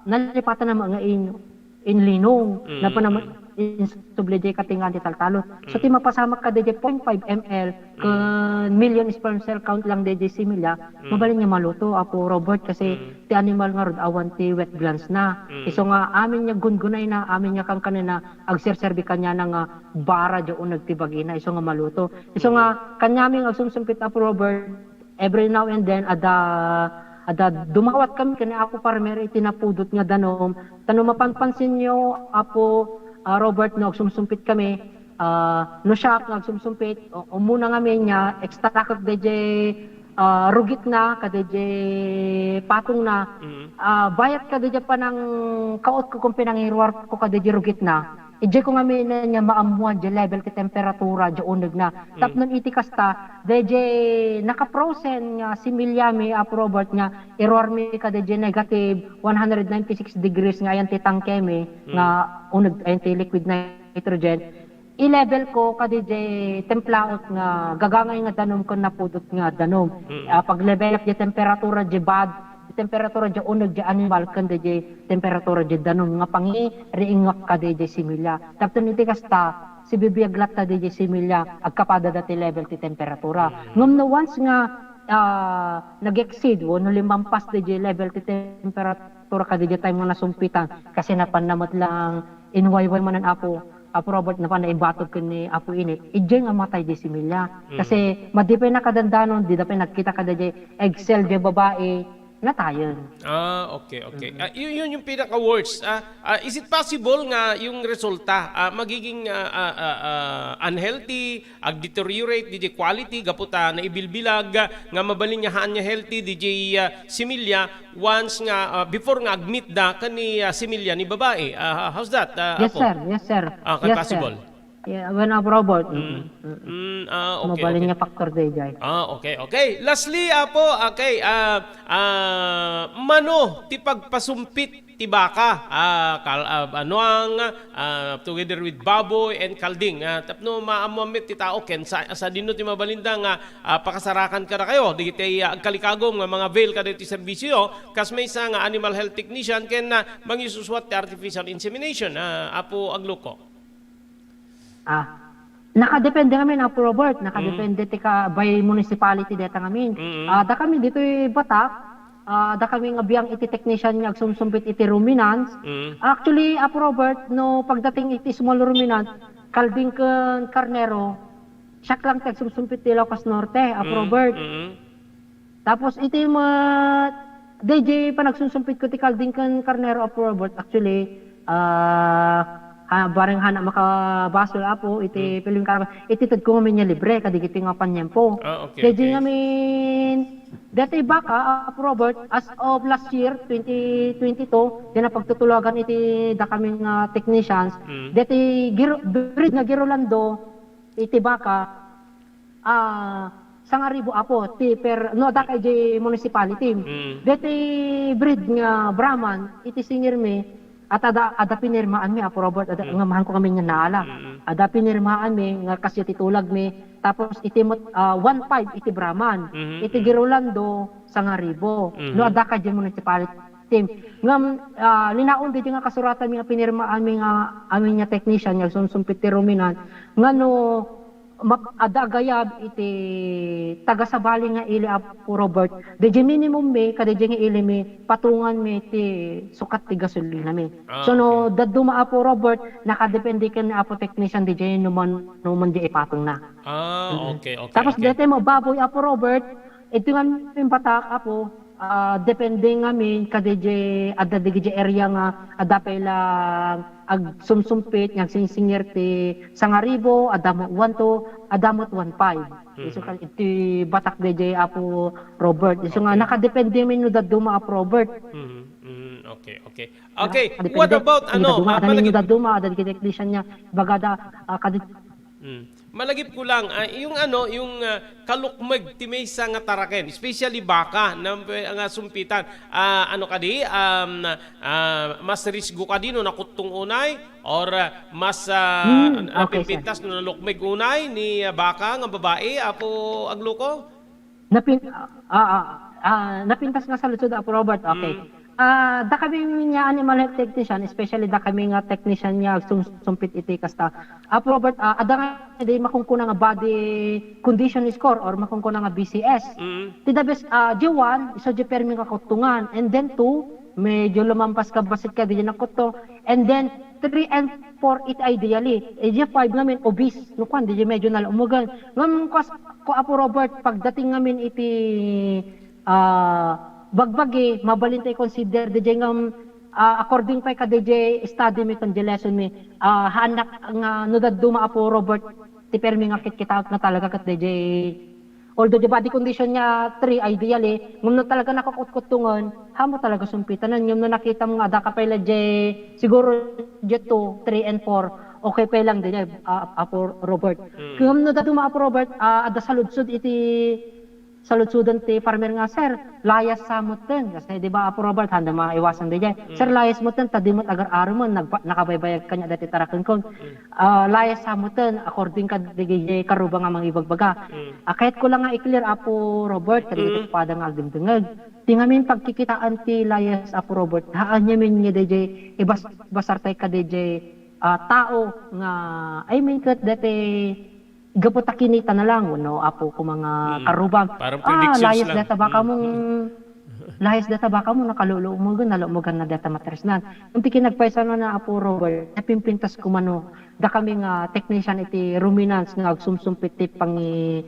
nalipatan na mga in linong na pa naman sublije katingan di taltalon. So ti mapasama ka DJ 0.5 ml kun million sperm cell count lang DJ similya, mabalin niya maluto Apo Robert kasi ti animal nga rod awan ti wet glands na. Iso nga amin niya gungunay na amin niya kang kanina agserserbi kanya na nga bara jo nagtibagi na iso nga maluto. Iso nga kanyaming agsumsumpit Apo Robert every now and then ada dumawat kami kani ako farmer itinapudot nga danom tanong mapanpansin nyo Apo Robert no sumsumpit kami no shop nagsumsumpit umuna nga niya extract DJ rugit na ka DJ patong na bayat ka DJ pa ng kaot ko kung pinangirwar ko ka DJ rugit na ije ko nga na niya maamuan di level ti temperatura di uneg na tapnon iti kasta DJ naka-frozen nga similyami Apo Robert nga error mi ka DJ negative 196 degrees nga ayan ti tangkeme nga uneg ayan ti liquid nitrogen i-level ko ka DJ templaot nga gagangay nga danom ko napudot nga danom pag level up di temperatura di bad temperatura di uneg di animal kan di temperatura di danom nga pangi riingak ka di similya tapos iti kasta si bibiyaglat ta di similya agkapada dati level ti temperatura ngam no once nga nag-exceed no limampas di level ti temperatura ka di time nga nasumpitan kasi napanamot lang inwayway manan Apo Robert na pa naibatog ko ni Apo Init, ijay nga matay di similya. Kasi madipay na kadandanon, di dapay nagkita ka di Excel di babae, na tayo. Okay. Yun yung pinaka-worst. Is it possible nga yung resulta magiging unhealthy, deteriorate DJ quality, gaputa na ibilbilag, nga mabalin niya haan niya healthy DJ similya once nga before nga admit da kani similya ni babae. How's that? Yes, Apo? sir. Yes, sir. Can Yes, possible? sir. Yeah, when Apo Robert. Okay. Mabalin niya factor day, jay. Okay. Lastly, Apo, mano ti pagpasumpit ti baka together with baboy and kalding tapno maamamit ti tao ken sa dino ti mabalinda nga pakasarakan ka na kayo digiti agkalikagom nga mga veil kada ti serbisyo kas may isa nga animal health technician ken mangisuswat ti artificial insemination Apo Agluko. Nakadepende kami na Apo Robert, nakadepende ti ka by municipality deta kami. Da kami dito Batak, da kami nga biyang iti technician nga agsumsumpit iti ruminants. Actually Apo Robert no pagdating iti small ruminant, kalding ken karnero, siyak lang ti agsumsumpit ti Ilocos Norte, Apo Robert. Tapos iti DJ pa nagsusumpit ko ti kalding ken karnero Apo Robert actually bareng hana makabasol Apo iti pilim karaman ititid ko ngamin niya libre kadigiti nga panyempo. Okay. Ngamin dati baka Apo Robert as of last year 2022 din na pagtutulagan iti da kaming technicians dati breed nga Girolando iti baka sangaribo Apo ti per no da kay municipality dati breed nga Brahman iti senior me at ada pinirmaan mi Apo Robert nga mahan ko kami nga naala ada pinirmaan mi nga kasi titulag mi tapos iti 1.5 iti Brahman iti Girolando sangaribo no ada ka di municipality team ngam linaon di nga kasuratan mi nga pinirmaan mi nga amin nga technician nga sumsumpit ti ruminan nga no ada gayab iti taga-sabali nga ili Apo Robert DJ minimum me kada nga ili me patungan me ti sukat ti gasolina me so no daduma Apo Robert nakadepende ken Apo technician DJ no man di ipatong na Okay. tapos dete mo baboy Apo Robert ito nga Batak Apo depende ngamin ka DJ adda DJ area nga adapay lang ag sumsumpit nga singsinger ti 1,000 adamot 1 to adamot 1.5. So iti batak DJ Apo Robert. So nga nakadepende min no daduma Apo Robert. Okay, okay. Okay, what about ano? Malagip daduma adad technician niya bagada malagip ko lang yung ano, yung kalukmeg ti maysa nga taraken, especially baka na nga sumpitan. Ano kadi mas risgo kadi no nakutong unay or mas napipintas no nalukmeg unay ni baka nga babae Apo Agluko? Napintas nga sa lusod Apo Robert. Okay. Da kami niya animal health technician, especially da kami nga technician niya sumpit iti kasta. Apo Robert, ada nga di makungkuna nga body condition score or makungkuna nga BCS. Ti the best J1 iso je permi nga kutungan, and then 2 medyo lumampas ka basit ka di na kuto, and then 3 and 4 it ideally. J5 ngamin obese no kwan di medyo nalumugan. Ngam ko Apo Robert pagdating ngamin iti bagbagi mabalintay consider DJ ngam according pa ka DJ study mi kan lesson mi hanak nga no daduma Apo Robert ti permi nga kita na talaga kat DJ although the body condition niya 3 ideally ngum no talaga nakakutkutungon hamo talaga sumpitanan ngum no nakita mo nga da ka pala siguro J2 3 and 4 okay pa lang din Apo Robert ngum no daduma Apo Robert ada saludsod iti saludsudan ti farmer nga sir layas samutan kasi di ba Apo Robert handa maiwasan di sir layas mutan tadimot agar aramon nakabaybayag kanya dati taraken kon layas samutan according ka di karuba nga mangibagbaga kahit ko lang nga i-clear Apo Robert kadito pada nga agdengdengeg tingamin pagkikitaan ti layas Apo Robert haan niya min nga DJ basartay ka DJ tao nga I mean kat dati gapot kinita na lang no Apo ko mga karubang layas data baka mong layas data baka mo nakalulumogan nalumugan na data matresnan unti kinagpaysa na Apo Robert napimpintas ko mano da kami nga technician iti ruminants nga agsumsumpit ti pangi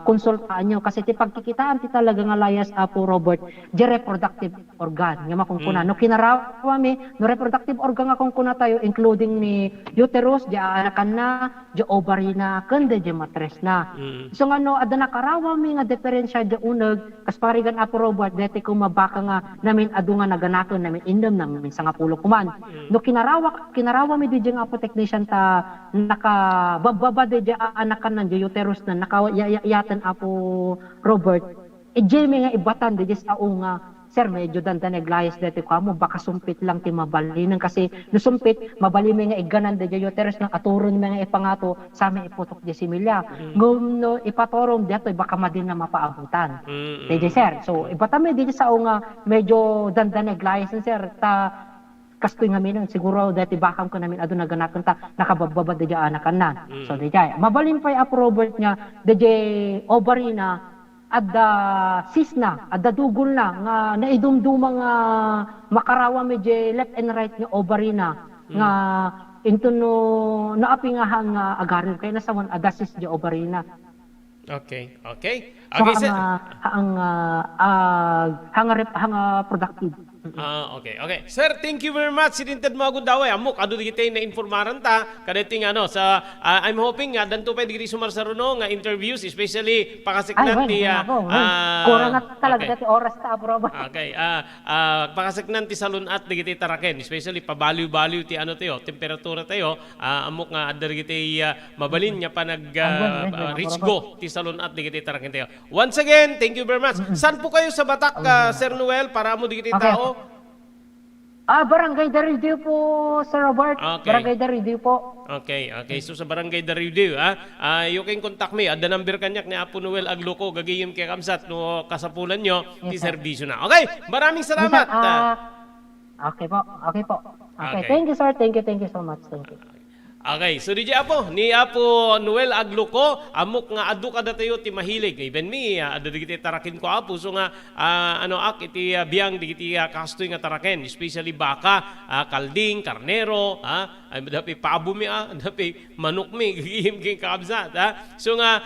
konsultaan nyo kasi ti pagkikitaan ti talaga nga layas Apo Robert di reproductive organ nga makungkuna no kinarawa mi no reproductive organ nga kungkuna tayo including ni uterus di anakan na di ovary na kanda di matres na so nga no ada nakarawa mi nga diferensya di uneg kas parigan Apo Robert deti ko mabaka nga namin adu nga naganakon namin indem namin sa nga pulo kuman no kinarawa mi di nga Apo technician ta nakabababa di anakan na di uterus na yatan Apo Robert Jamie nga ibatan di sa nga sir medyo dandaneg layas dito ko mo baka sumpit lang ti mabalinan kasi no sumpit mabali mi nga iganan di uterus ng aturon mi nga ipangato sa mi iputok di similya ngum no ipatorom dito baka madin na mapaabutan di sir so ibatan mi di sa nga medyo dandaneg layas sir ta kastoy nga minang siguro dati bakam ko namin ado naganakan ta nakabababa di anakan na so di mabalin pa Apo Robert nya di ovary na adda sisna adda dugol na nga naidumduma nga makarawa medyo left and right nga ovary na nga into no naapi nga hang agarin kay nasawan adda sis di ovary na okay okay so hang productive okay, okay. Sir, thank you very much. Sininted mo agud daw amok adu digitay na informaran ta kadating ano sa I'm hoping nga danto pa digiti sumarsaruno nga interviews especially pakasiknan ti kurang na talaga dati oras ta Apo. Okay. Pakasiknan ti salunat digiti taraken especially pabaliw-baliw ti ano tayo temperatura tayo amok nga adda digiti mabalin nya pa nag reach go ti salunat digiti taraken tayo. Once again, thank you very much. Saan po kayo sa Batak Sir Noel para mo digiti tao? Barangay Darideo po, Sir Robert. Okay. Barangay Darideo po. Okay, okay. So sa Barangay Darideo, you can contact me. Ada number kanyak ni Apo Noel Agluko, gagayim kay Kamsat, no kasapulan nyo, ti serbisyo na. Okay, maraming salamat. Okay po, okay po. Okay, thank you sir, thank you so much. Thank you. Okay, so DJ Apo, ni Apo Noel Agluco, amok nga adu kada tayo ti mahilig. Even me, adu digiti tarakin ko Apo, so nga iti biyang digiti kastoy nga taraken, especially baka, kalding, karnero, ay dapi pabo mi dapi manok mi gihim king kaabsat, So nga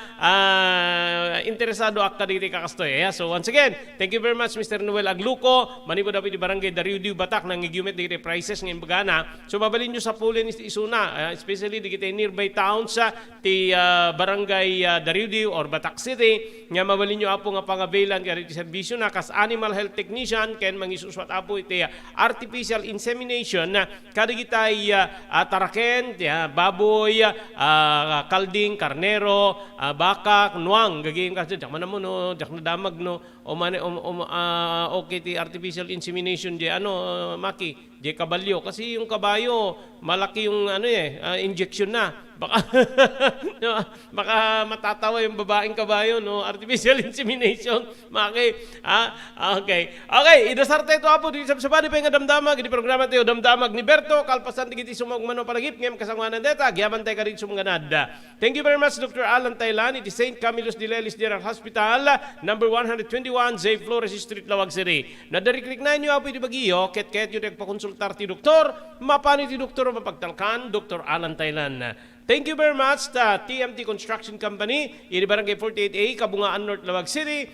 interesado ak digiti kakastoy. So once again, thank you very much Mr. Noel Agluco, manibo dapi di barangay Dariudiu Batak nang igumit digiti prices ng bagana. So mabalin nyo sa pulin isuna, especially di kita nearby towns sa ti barangay Dariudiu or Batak City nga mabalin nyo Apo nga pang-availan kaya iti servisyo na kas animal health technician ken mangisuswat Apo iti artificial insemination na kada kitay taraken, baboy, kalding, karnero, baka, nuang gagawin kasi jak man mo no, jak na damag no o man okay ti artificial insemination di maki di kabalyo kasi yung kabayo malaki yung injection na baka matatawa yung babaeng kabayo no artificial insemination okay idasarte ito Apo di sabsabadi pa yung damdamag di programa tayo damdamag ni Berto kalpasan di kiti sumagmano palagip ngem kasangwanan deta gyabantay ka rin sumanganad. Thank you very much Dr. Alan Taylan iti St. Camillus de Lelis General Hospital number 121 Zay Flores Street Lawag City. Nadariklik na inyo Apo iti bagiyo ket yung nagpakonsultar ti doktor mapani ti doktor mapagtalkan Dr. Alan Taylan. Thank you very much ta TMT Construction Company, iri barangay 48A, Kabungaan North, Lawag City,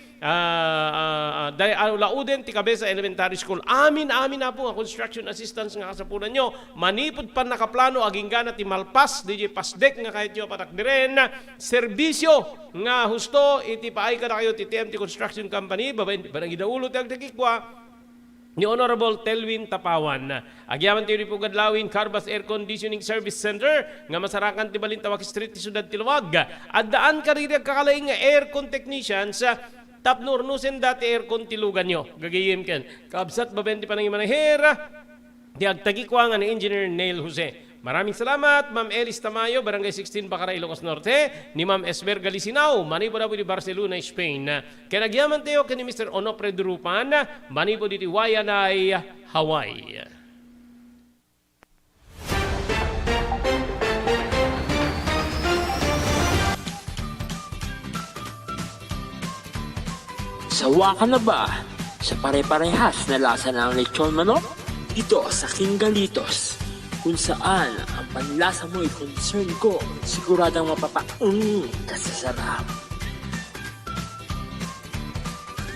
Lauden, Tikabesa Elementary School. Amin na po nga construction assistance nga kasapunan nyo. Manipod pa nakaplano, aging gana ti Malpas, DJ Pasdek nga kahit nyo patakdiren. Serbisyo nga husto, iti paay ka na kayo ti TMT Construction Company, barangay Daulo, Tagdagikwa, ni Honorable Telwin Tapawan. Agyaman tayo po gadlawin Carbas Air Conditioning Service Center nga masarakan ti Balintawak Street ti Sudad Tilawag. At daan ka rin kakalaing nga aircon technicians tapnurnusen dati aircon tilugan nyo. Gagayim ken. Kabsat babenti pa ng imanahera. Di agtagikwa nga ni Engineer Neil Jose. Maraming salamat, Ma'am Elis Tamayo, Barangay 16, Bacara, Ilocos Norte, ni Ma'am Esmer Galisinao, manipo na po di Barcelona, Spain. Kaya nagyaman tayo ni Mr. Onofre Durupan, manipo di Wayanay, Hawaii. Sawa ka na ba sa pare-parehas na lasa ng lechon manok? Dito sa King Galitos, kung saan ang panlasa mo ay concern ko, siguradang kasasarap.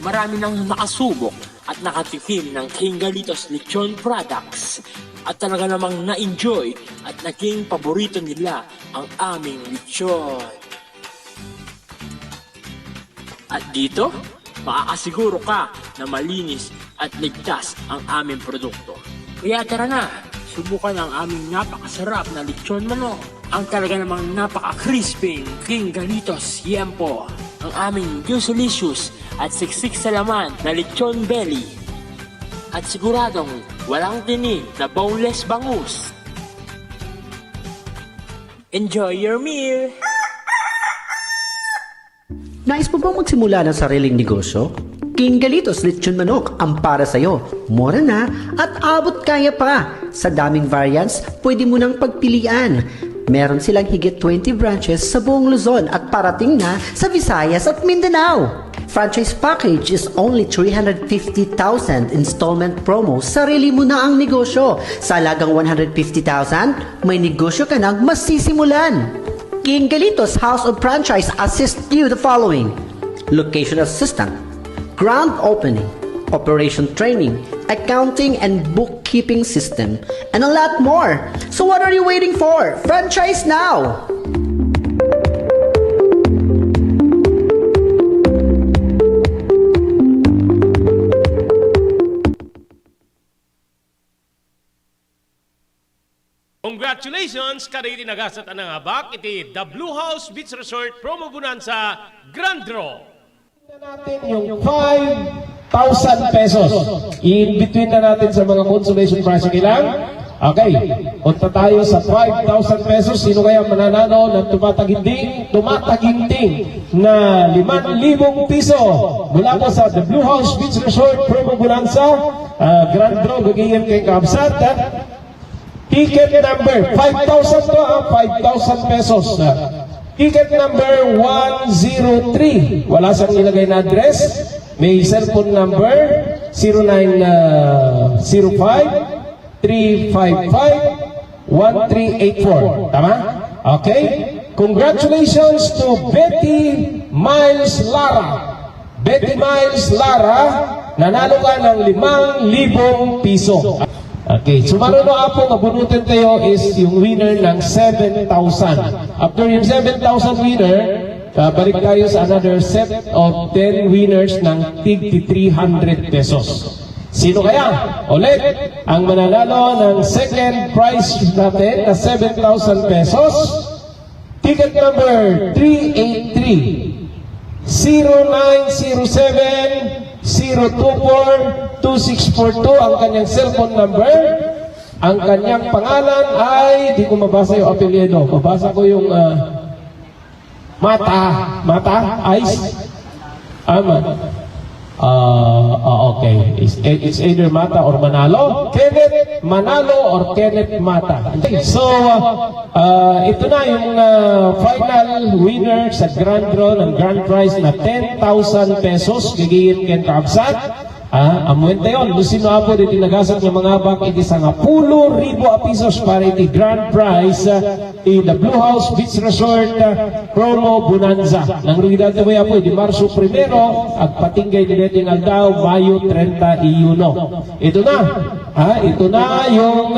Marami nang nakasubok at nakatikim ng King Galitos Lechon products at talaga namang na-enjoy at naging paborito nila ang aming lechon. At dito, makakasiguro ka na malinis at ligtas ang aming produkto. Kaya tara na! Subukan ang aming napakasarap na lechon manok. Ang talaga namang napaka-crisping King Galitos Yempo. Ang aming juicelicious at siksik sa laman na lechon belly. At siguradong walang tinig na boneless bangus. Enjoy your meal! Nais mo bang magsimula ng sariling negosyo? King Galitos Lechon Manok ang para sa'yo. Mura na at abot kaya pa. Sa daming variants, pwede mo nang pagpilian. Meron silang higit 20 branches sa buong Luzon at parating na sa Visayas at Mindanao. Franchise package is only 350,000 installment promo. Sarili mo na ang negosyo. Sa halagang 150,000, may negosyo ka nang masisimulan. King Galitos House of Franchise assist you the following: location assistant, grand opening, operation training, accounting and bookkeeping system, and a lot more. So what are you waiting for? Franchise now! Congratulations! Kada iti nagasat ang abak, iti The Blue House Beach Resort Promo Bonanza Grand Draw. Natin yung 5,000 pesos. In-between na natin sa mga consolation prize ilang. Okay, punta tayo sa 5,000 pesos. Sino kaya mananalo ng tumataginting na 5,000 piso mula po sa The Blue House Beach Resort Promo Bonanza Grand Draw. Gagawin kay Kabsat. Ticket number 5,000 to 5,000 pesos. Ticket number 103. Wala siyang ilagay na address. May cellphone number 0905-355-1384. Tama? Okay? Congratulations to Betty Miles Lara. Betty Miles Lara, nanalo ka ng 5,000 piso. Okay, so maroon na po mabunutin tayo is yung winner ng 7,000. After yung 7,000 winner, balik tayo sa another set of 10 winners ng tig 300 pesos. Sino kaya? Ulit, ang mananalo ng second prize natin na 7,000 pesos. Ticket number 383 0907-024-2642 ang kanyang cellphone number. Ang kanyang pangalan ay, di ko mabasa yung apelyido. Mabasa ko yung Mata, Ice. Okay. It's either Mata or Manalo. Kenneth Manalo or Kenneth Mata. So, ito na yung final winner sa grand draw ng grand prize na 10,000 pesos. Gigigit ken kaabsat. Amuente yon, Lucino Apo di tinagasat ng mga bak iti sa nga 10,000 pesos para iti grand prize in the Blue House Beach Resort promo bonanza. Nang rugidad na may Apo di Marso 1 agpatinggay di neting aldaw Mayo 31. Ito na yung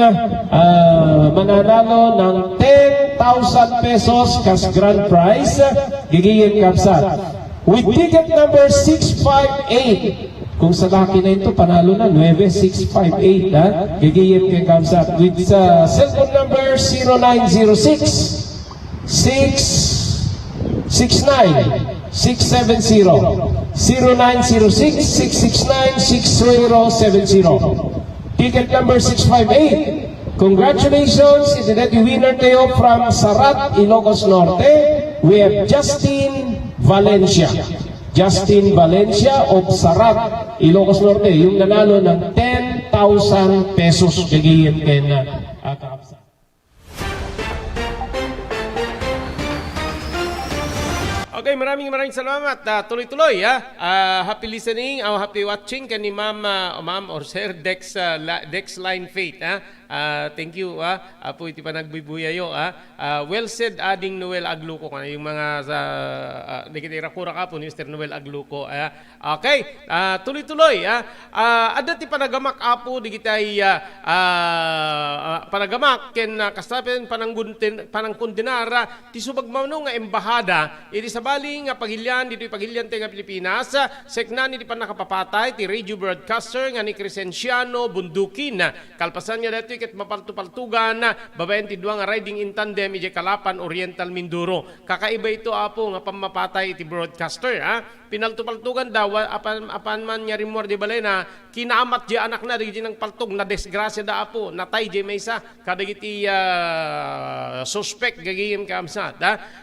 mananalo ng 10,000 pesos kas grand prize gigigin kapsat with ticket number 658. Kung sa laki na ito, panalo na, 9658, ha? Gigiyip kay Kamsat. With cellphone number 0906-669-670. 0906-669-6070. Ticket number 658. Congratulations, iti winner tayo from Sarat, Ilocos Norte. We have Justin Valencia. Justin Valencia of Sarat, Ilocos Norte, yung nanalo ng 10,000 pesos gagiyan kay na kaapsa. Okay, maraming salamat. Tuloy-tuloy, happy listening, happy watching kani ma'am or sir Dex Line Faith, thank you, po iti pa nagbibuyayo, well said ading Noel Agluco kana yung mga sa dikitira kura ka po ni Mr. Noel Agluco. Okay, tuloy-tuloy, adda ti panagamak apo digitay panagamak ken kasapen panangkundinara ti subagmano nga embahada iti sa bali nga pagilyan dito pagilyan nga Pilipinas sekna ni di pa nakapapatay ti radio broadcaster nga ni Crescenciano Bundukin kalpasan niya dito ket mapaltupaltugan babaen ti duwa nga riding in tandem iti Kalapan Oriental Mindoro. Kakaiba ito apo nga pamapatay iti broadcaster, pinaltupaltugan daw apan man nya rimor di balay na kinaamat di anak na di nang paltog na desgrasya da apo natay di maysa kadagiti suspect gagiyem kaamsat.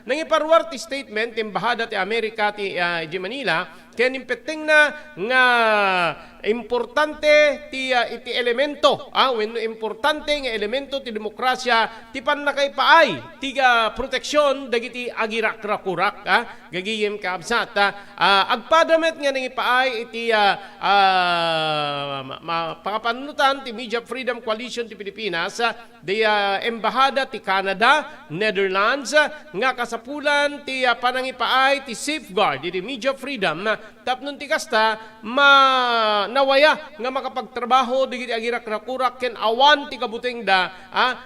Nangiparwar ti statement ti embahada ti Amerika ti Manila ken impeteng na nga importante ti iti elemento wenno importante nga elemento ti demokrasya ti pannakaipaay ti proteksyon dagiti agirak-rakurak gagiyem kaabsat agpadamet nga nangipaay iti pangapanunutan ti Media Freedom Coalition ti Pilipinas di embahada ti Canada, Netherlands nga kasapulan ti panangipaay ti safeguard iti media freedom tapnon ti kasta nawaya nga makapagtrabaho digiti agirak-rakurak ken awan ti kabuteng da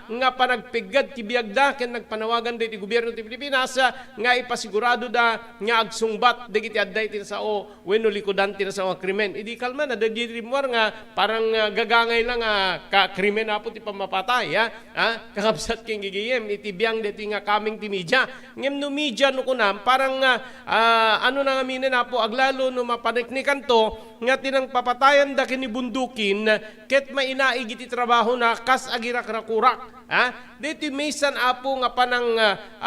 nga panagpigad ti biagda ken nagpanawagan da iti gobyerno ti Pilipinas nga ipasigurado da nga agsungbat digiti adday ti sao wenno likodan ti sao krimen idi kalma na dagiti rimwar nga parang gagangay lang ka krimen apo ti pamapatay kakabsat king gigiyem iti biang deti nga kaming ti media ngem no media no kunam parang ano na ngamin na po aglalo no mapaniknikan to nga tinang papatayan da kini bundukin ket mainaig iti trabaho na kas agirak-rakurak dito maysan apo nga panang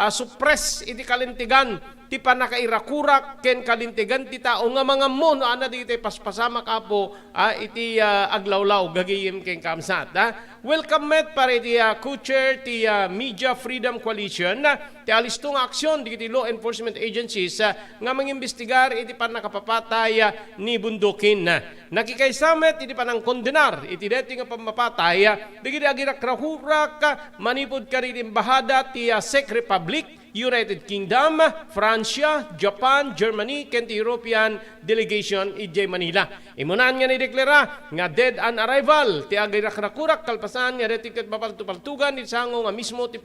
suppress iti kalintigan ti panakairakurak ken kalintigan ti tao nga mga mono ana digiti paspasama kapo iti aglawlaw gagayem ken kamsat. Welcome met para iti co-chair ti Media Freedom Coalition ti alisto nga aksyon digiti law enforcement agencies nga mangimbestigar iti panakapapatay ni bundukin. Nakikaisamet iti panang kondenar iti deti nga pamapatay digiti agirak-rahurak manipod ka rin imbahada ti Czech Republic, United Kingdom, Francia, Japan, Germany, ken ti European delegation ijay Manila. Imunan nga ni-deklara nga dead on arrival ti agirak-rakurak kalpasan nga deti ket mapaltupaltugan iti sango nga mismo ti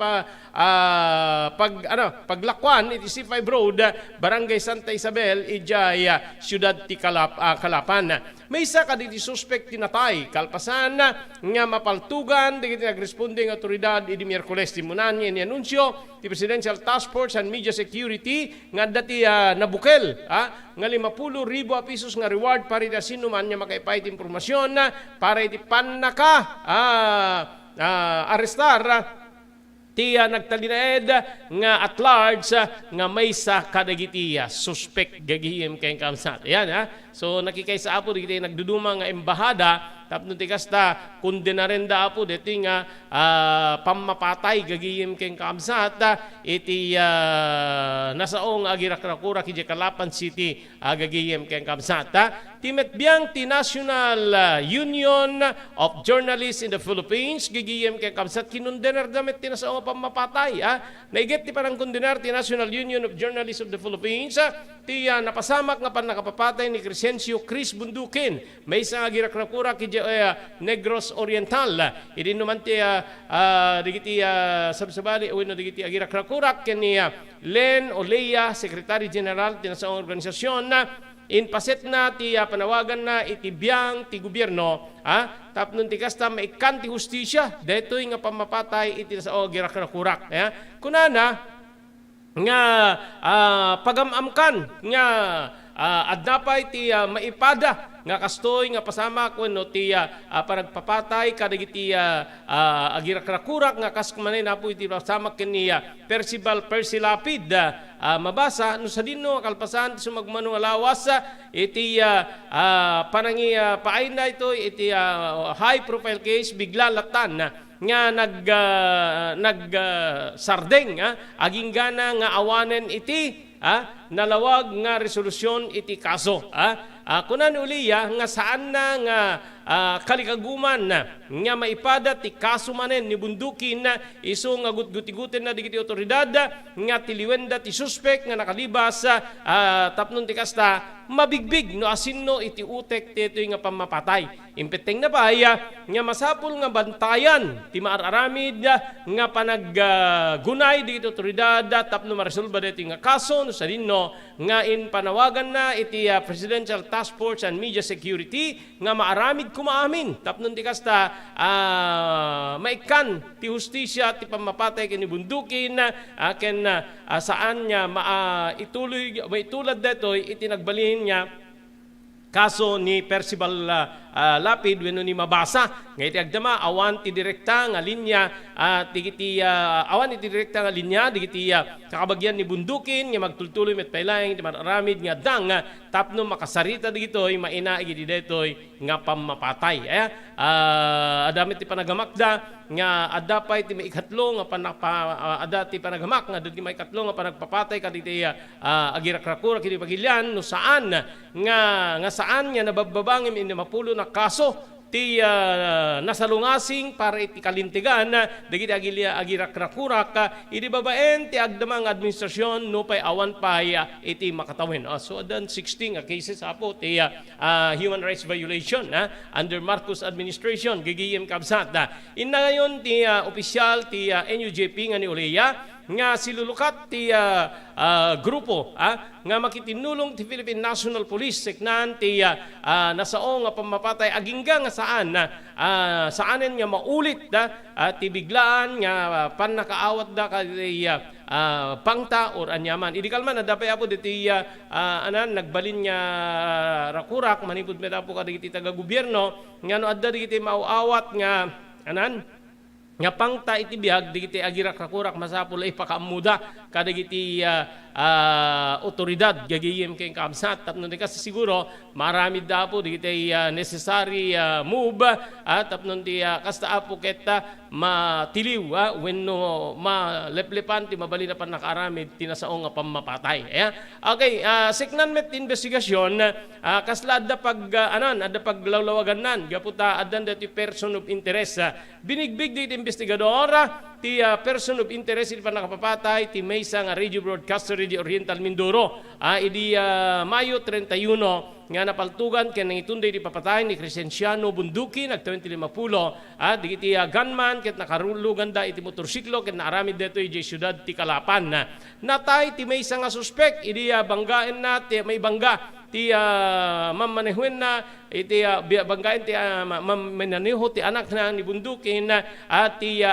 paglakwan iti C5 Road, Barangay Santa Isabel, ijay siyudad ti Kalapan. May isa ka diti suspect tinatay kalpasan nga mapaltugan digiti nagresponding otoridad idi Miyerkules. Timunan nga ni anunsyo ti Presidential Task Force on Media Security nga dati nabukel nga 50,000 pesos nga reward para iti sino man nga makaipay ti impormasyon para iti panaka arestar ti nagtalinaed nga at large nga may sa kadagiti suspect gagihim kay kamsat. Ayan So nakikaysa apo digiti nagduduma nga embahada tapno ti kasta kondenarenda apo deti nga pamapatay gagihim kay kamsat iti nasaong agirak-rakurak iti Kalapan City gagihim kay kamsat. Timetbiang ti National Union of Journalists in the Philippines gagihim kay kamsat kinundenar damit ti nasaong pamapatay. Naiget ti parang kondenar ti National Union of Journalists of the Philippines ti napasamak nga panakapapatay ni Crescencio Chris Bundukin. May isang agirak-rakurak iti Negros Oriental. Idi naman ti digiti sabsabali o digiti agirak-rakurak ken ni Len Olea, Secretary General ti nasaong organisasyon inpaset na ti panawagan na iti biyang ti gobyerno tapnon ti kasta maikan ti hustisya detoy nga pamapatay iti nasaong agirak-rakurak. Kunana nga pagamamkan nga adnapay ti maipada nga kastoy nga pasama kuno ti panagpapatay kadagiti agirak-rakurak nga kaskumanay na po iti pasama ken ni Percy Lapid mabasa no sa dinno kalpasan ti sumagmano nga lawas iti panangi paay na ito iti high profile case bigla latan nga sardeng aging gana nga awanen iti nalawag nga resolusyon iti kaso. Kunan uliya nga saan na nga kalikaguman nga maipada ti kaso manen ni bundukin iso nga guti-gutin na digiti otoridad nga tiliwenda ti suspect nga nakalibas tapnon ti kasta mabigbig no asinno iti utek ti ito'y nga pamapatay. Impeteng na bahaya nga masapul nga bantayan ti maararamid nga panaggunay digiti otoridad tapno maresolba dito nga kaso no sa dinno nga in panawagan na iti Presidential Task Force on Media Security nga maaramid kumaamin tapnon ti kasta maikan ti hustisya ti pamapatay ken ni bundukin ken saan nya maitulad detoy iti nagbalin niya kaso ni Percival Lapid wenno ni mabasa nga iti agdama awan ti direkta nga linya digiti awan iti direkta nga linya digiti kakabagyan ni bundukin nga magtultuloy met paylaeng ti maramid nga dang tapno makasarita digitoy maina iti detoy nga pamapatay. Adamit ti panagamakda nga adapay ti maikatlo nga ada ti panagamak nga diti maikatlo nga panagpapatay kaditi agirak-rakurak iti pagilyan no saan nga saan nga nabababangim iti mapulo na kaso ti nasalungasing para iti kalintigan dagiti agirak-rakurak iti babaen ti agdamang administrasyon no pay awan pay iti makatawen. So adan 16 cases apo ti human rights violation under Marcos administration gigiyem kabsat. Inna ngayon ti opisyal ti NUJP nga ni Olea nga silulukat ti grupo nga makitinulong ti Philippine National Police seknan ti nasaong nga pamapatay agingga nga saanen nga maulit ti biglaan nga panakaawat kay pangta or anyaman. Idikalman na dapay apo diti nagbalin nga rakurak manipud met apo kadagiti taga gobyerno nga no adda digiti mauawat nga nga pangta iti biyag digiti agirak rakurak masapul ay pakamuda kadagiti otoridad gagiyem kay kamsat tapno di kasi siguro marami dapo digiti necessary move tapno di kasta apo keta matiliw wenno maleplepan ti mabali na pan nakaramid tinasaong nga pamapatay. Okay, siknan met investigasyon kasla adda pag adda paglawlawagan nan gaputa addan dati person of interest binigbig di investigador ti person of interest iti panakapapatay ti maysa nga radio broadcaster di Oriental Mindoro idi Mayo 31 nga napaltugan ken nangitunday di papatay ni Crescenciano Bunduki nag 2050 digiti gunman ket nakarulugan da iti motorsiklo ket naaramid detoy di syudad ti Kalapan natay ti maysa nga suspek idi banggaen na ti may bangga ti mamanehuin na iti banggain ti mamaneho ti anak na ni Bundukin at ti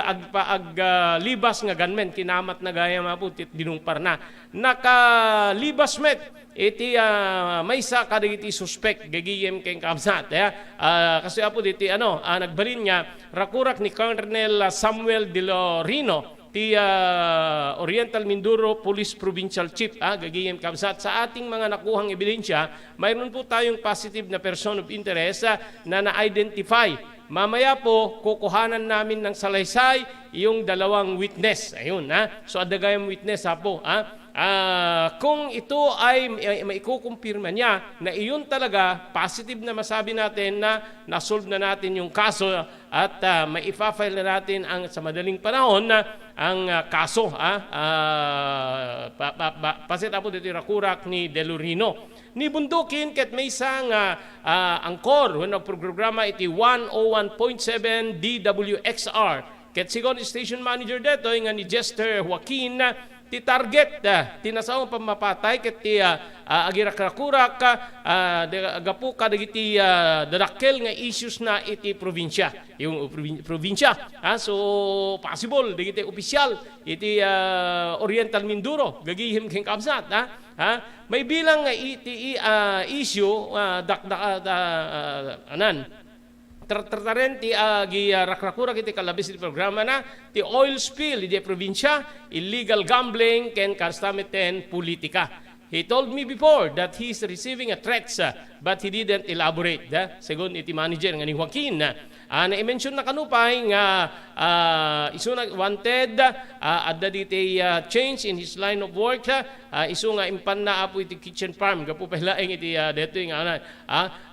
libas nga gunmen kinamat na gaya maputit dinungpar na nakalibas met iti maysa kadagiti suspect gagiyem keng kamsat kasi apo diti nagbalin niya rakurak ni Colonel Samuel De Lorino ti Oriental Mindoro Police Provincial Chief gagiyem kamsat sa ating mga nakuhang ebidensya mayroon po tayong positive na person of interest na na-identify. Mamaya po kukuhanan namin ng salaysay yung dalawang witness ayun so adagayang witness po kung ito ay maikukumpirma niya na iyon talaga positive na masabi natin na nasolve na natin yung kaso at maipafile na natin sa madaling panahon ang kaso pasit po dito rakurak ni De Lorino ni Bundukin ket may isang angkor when programa iti 101.7 DWXR ket sigon station manager deto nga ni Jester Joaquin ti target tinasawang pamapatay ket ti agirak-rakurak gapu kadagiti dadakkel nga issues na iti probinsya yung probinsya so possible digiti opisyal iti Oriental Mindoro gagihim ken kamsat may bilang nga iti issue Tartaren ti rakrakurak iti kalabis iti programa na ti oil spill iti probinsya, illegal gambling, ken kastameten politika. He told me before that he's receiving a threats but he didn't elaborate. Segun iti manager nga ni Joaquin. Na-mention na kanupay nga isu na wanted adda diti change in his line of work isu nga impan na apo iti kitchen farm gapu pelaeng iti deto nga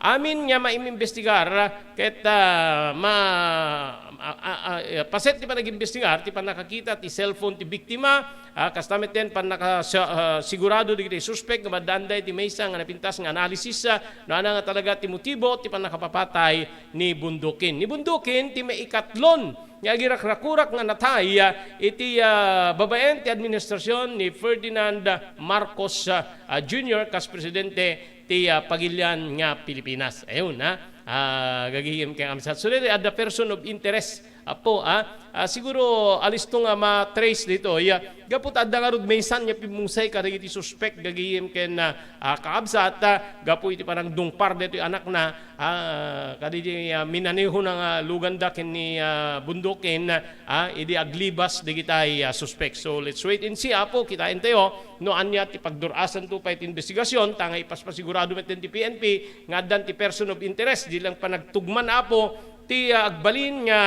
amin nga maimbestigar ket paset ti panag-imbestigar ti panakakita ti cellphone ti biktima kastameten sigurado digiti suspect nga madanday ti maysa nga napintas nga analysis no ana nga talaga ti motibo ti panakapapatay ni Bundukin. Ni Bundukin ti maikatlon nga agirak-rakurak nga natay iti babaen ti administrasyon ni Ferdinand Marcos Jr. kas presidente ti Pagilian nga Pilipinas. Ayun gagihim kay amsat. So at the person of interest po siguro alisto nga ma-trace dito gapot adda nga rod maysan nya pimusay kadagiti suspect gagihim ken kaabsat gapo iti parang dungpar dito anak na kadagiti minaneho nga luganda ken ni Bundukin idi aglibas digitay suspect. So let's wait and see po kitain tayo no anya ti pagdurasan to pa iti investigasyon tanga ipaspasigurado met ti PNP nga addan ti person of interest di lang panagtugman apo ti agbalin nga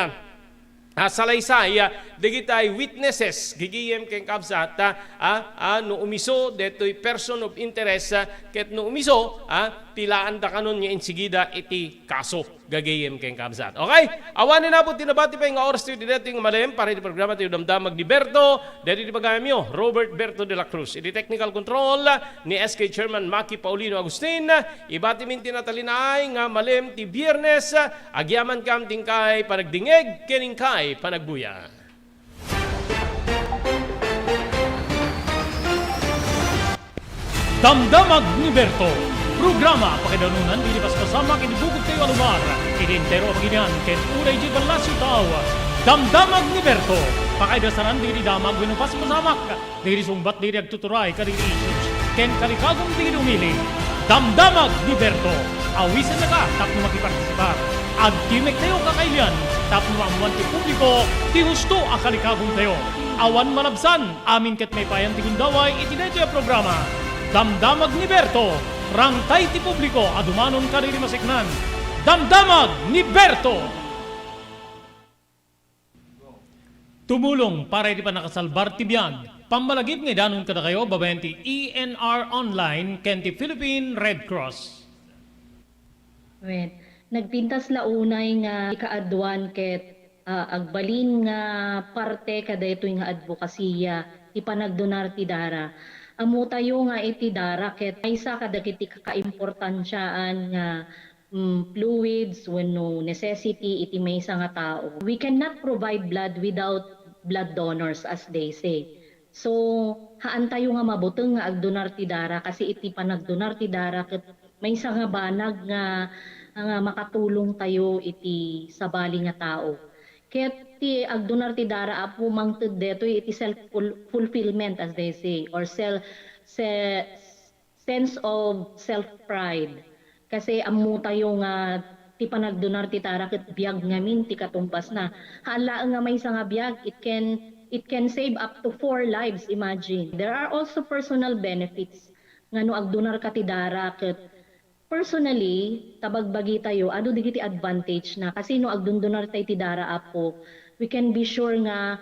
salaysay digitay witnesses gigiyem ken kabsat no umiso detoy person of interest ket no umiso tilaan da kanon nga insigida iti kaso gagayem ken kabsat. Okay, awanin na po tinabati pa yung oras tayo didating malem para iti programa tayo damdamag ni Berto dito di pagamyo Robert Berto de la Cruz iti technical control ni SK Chairman Maki Paulino Agustin ibati min tinatalinay nga malem ti Biyernes agyaman kam tingkay panagdingeg keningkay panagbuya. Damdamag ni Berto. Programa pakidanunan dilipas kasama kinibugog tayo alumar. Kinintero paginian ken uray di balasyo tao. Damdamag ni Berto. Pakaidasaran diri damag winupas masamak. Diri sumbat diri agtuturay kadiri issues. Ken kalikagong diri umili. Damdamag ni Berto. Awisan na ka tapno makipartisipar. Agtimek tayo kakailian, tapno ang ti publiko, ti husto akalikabong tayo. Awan malabsan, amin ket may payan ti gundaway, itinay ang programa. Damdamag ni Berto, rangtay ti publiko, adumanon karirimasiknan. Damdamag ni Berto! Tumulong para di pa nakasalbar ti biyag. Pambalagip nga danon kada kayo, babayan ti ENR Online, ken ti Philippine Red Cross. Wait. Nagpintas launay nga ikaadwan ket agbalin nga parte kada ito nga advokasya ipanagdonar ti dara. Amo tayo nga iti dara ket aysa kada kiti kakaimportansyaan nga fluids wenno necessity iti maysa nga tao. We cannot provide blood without blood donors as they say. So haan tayo nga mabuteng nga agdonar ti dara kasi iti panagdonar ti dara ket maysa nga banag nga makatulong tayo iti sabali nga tao. Ket ti agdonar ti dara apo mangted deto iti self fulfillment as they say or sense of self pride. Kasi ammo tayo nga ti panagdonar ti dara ket biag ngamin ti katumpas na. Hala nga may nga biag it can save up to 4 lives, imagine. There are also personal benefits nga no agdonar ka ti dara ket personally, tabagbagi tayo, ado digiti advantage na kasi no agdundunar tayo ti dara apo, we can be sure nga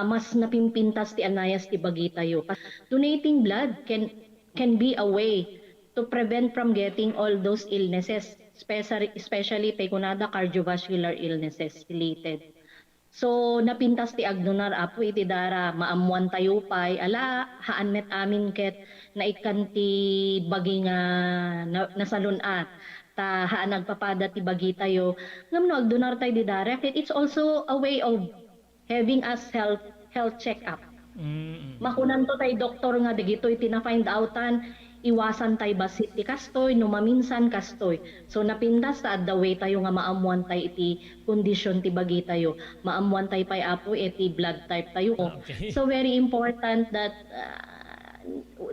mas napimpintas ti anayas ti bagi tayo. Donating blood can be a way to prevent from getting all those illnesses, especially tayo kunada cardiovascular illnesses related. So napintas ti agdonar apo iti dara maamuan tayo pay ala haan met amin ket naikan ti bagi nga nasalunat ta haan nagpapada ti bagi tayo ngam no agdonar tayo di dara ket it's also a way of having us health check up. Makunan to tayo doktor nga digitoy tina-find outan iwasan tayo basit ti kastoy no maminsan kastoy. So napintas ta the way tayo nga maamuan tayo iti kondisyon ti bagi tayo. Maamuan tayo pay apo iti blood type tayo. Okay. So very important that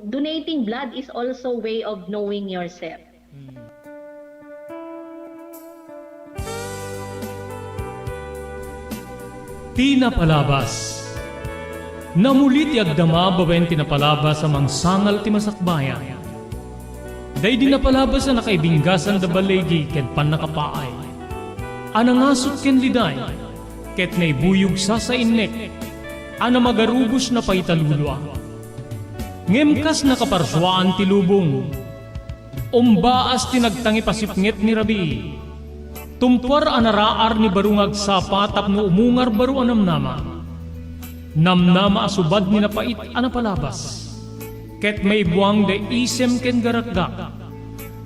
donating blood is also way of knowing yourself. Tinapalabas. Namulit ti agdama babaen tinapalabas sa mangsangal ti masakbayan. Day di napalabas na nakaibinggasan da balegi ken panakapaay. Anangasot ken liday, ket naibuyog sa innek, ana magarubos na paitalulwa. Ngemkas nakaparswaan ti lubong, umbaas tinagtangi pasipnget ni Rabi. Tumpar anaraar ni barungag sapa tapno umungar baru anamnama. Namnama asubad ni napait anapalabas. Ket may buwang da isem ken garakgak.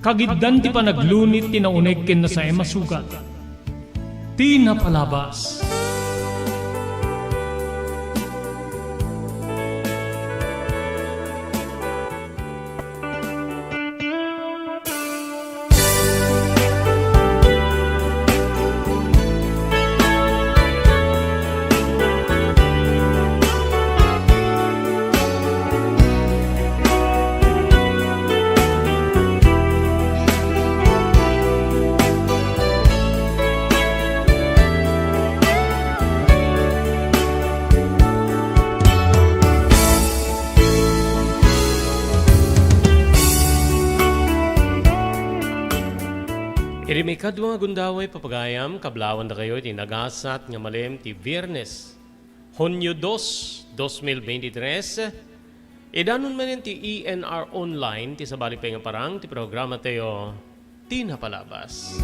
Kagiddan ti panaglunit tinauneg ken na sa masugat. Tinapalabas. Irimay kadwa gundaway papagayam, kablawan na kayo, tinagasat nga malem ti Viernes, Hunyo 2, 2023. Idanon man ti ENR Online, ti sabali pa nga parang, ti programa tayo, Tinapalabas.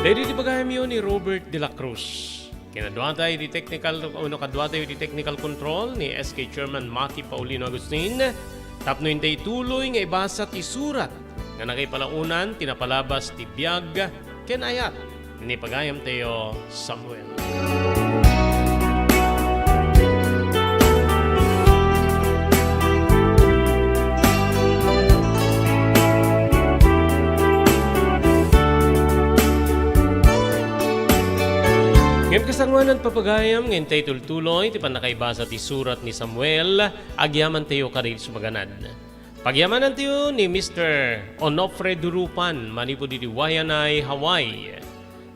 Dahil di bagayam yun ni Robert de la Cruz. Kinaduan tayo di technical control ni SK Chairman Maki Paulino Agustin. Tapno hindi tuloy nga ibasa ti surat nga nakipalaunan tinapalabas ti biyag ken ayat ni pagayam tayo Samuel. Ngem kasangwanan papagayam ngayon tayo tultuloy ti panakaibasa ti surat ni Samuel agyaman tayo karil sumaganad. Pagyamanan tayo ni Mr. Onofre Durupan manipo di Wayanay, Hawaii.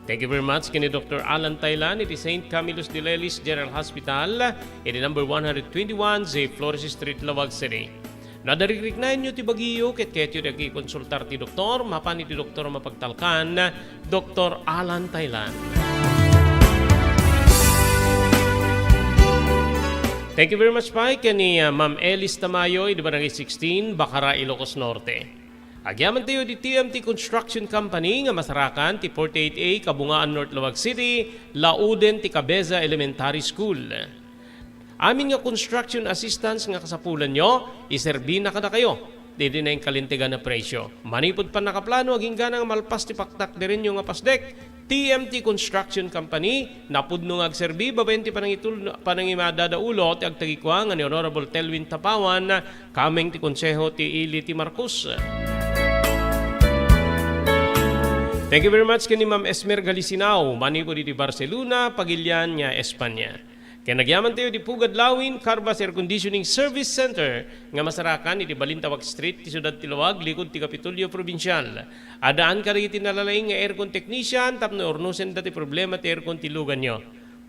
Thank you very much kini Dr. Alan Taylan iti St. Camillus de Lelis General Hospital iti number 121 sa Flores Street, Lawag City. Nadarikriknayan nyo ti Baguio ket ketyo di konsultar ti doktor mapan ti doktor mapagtalkan Dr. Alan Taylan. Thank you very much pa kani Ma'am Elis Tamayo di Barangay 16, Bacara, Ilocos Norte. Agyaman tayo di TMT Construction Company nga masarakan ti 48A Kabungaan North Lawag City, Lauden ti Cabeza Elementary School. Amin nga construction assistance nga kasapulan nyo, iserbi na kada kayo. Didi na yung kalintigan na presyo. Manipod pa nakaplano, aging ganang malpas ti paktak di rin yung apasdek. TMT Construction Company, napudno nga agserbi, babayan ti panangimadadaulo, ti agtagikwa nga ni Honorable Telwin Tapawan, kameng ti konseho ti Ili ti Marcos. Thank you very much kini Ma'am Esmer Galisinao, manipod ti Barcelona, Pagilian nga Espanya. Kaya nagyaman tayo di Pugad Lawin, Carbas Air Conditioning Service Center nga masarakan iti Balintawak Street, ti Sudad Tilawag, likod ti Kapitolyo Provincial. Adaan ka rin tinalalaing nga aircon technician, tapno ornusen dati problema ti aircon tilugan nyo.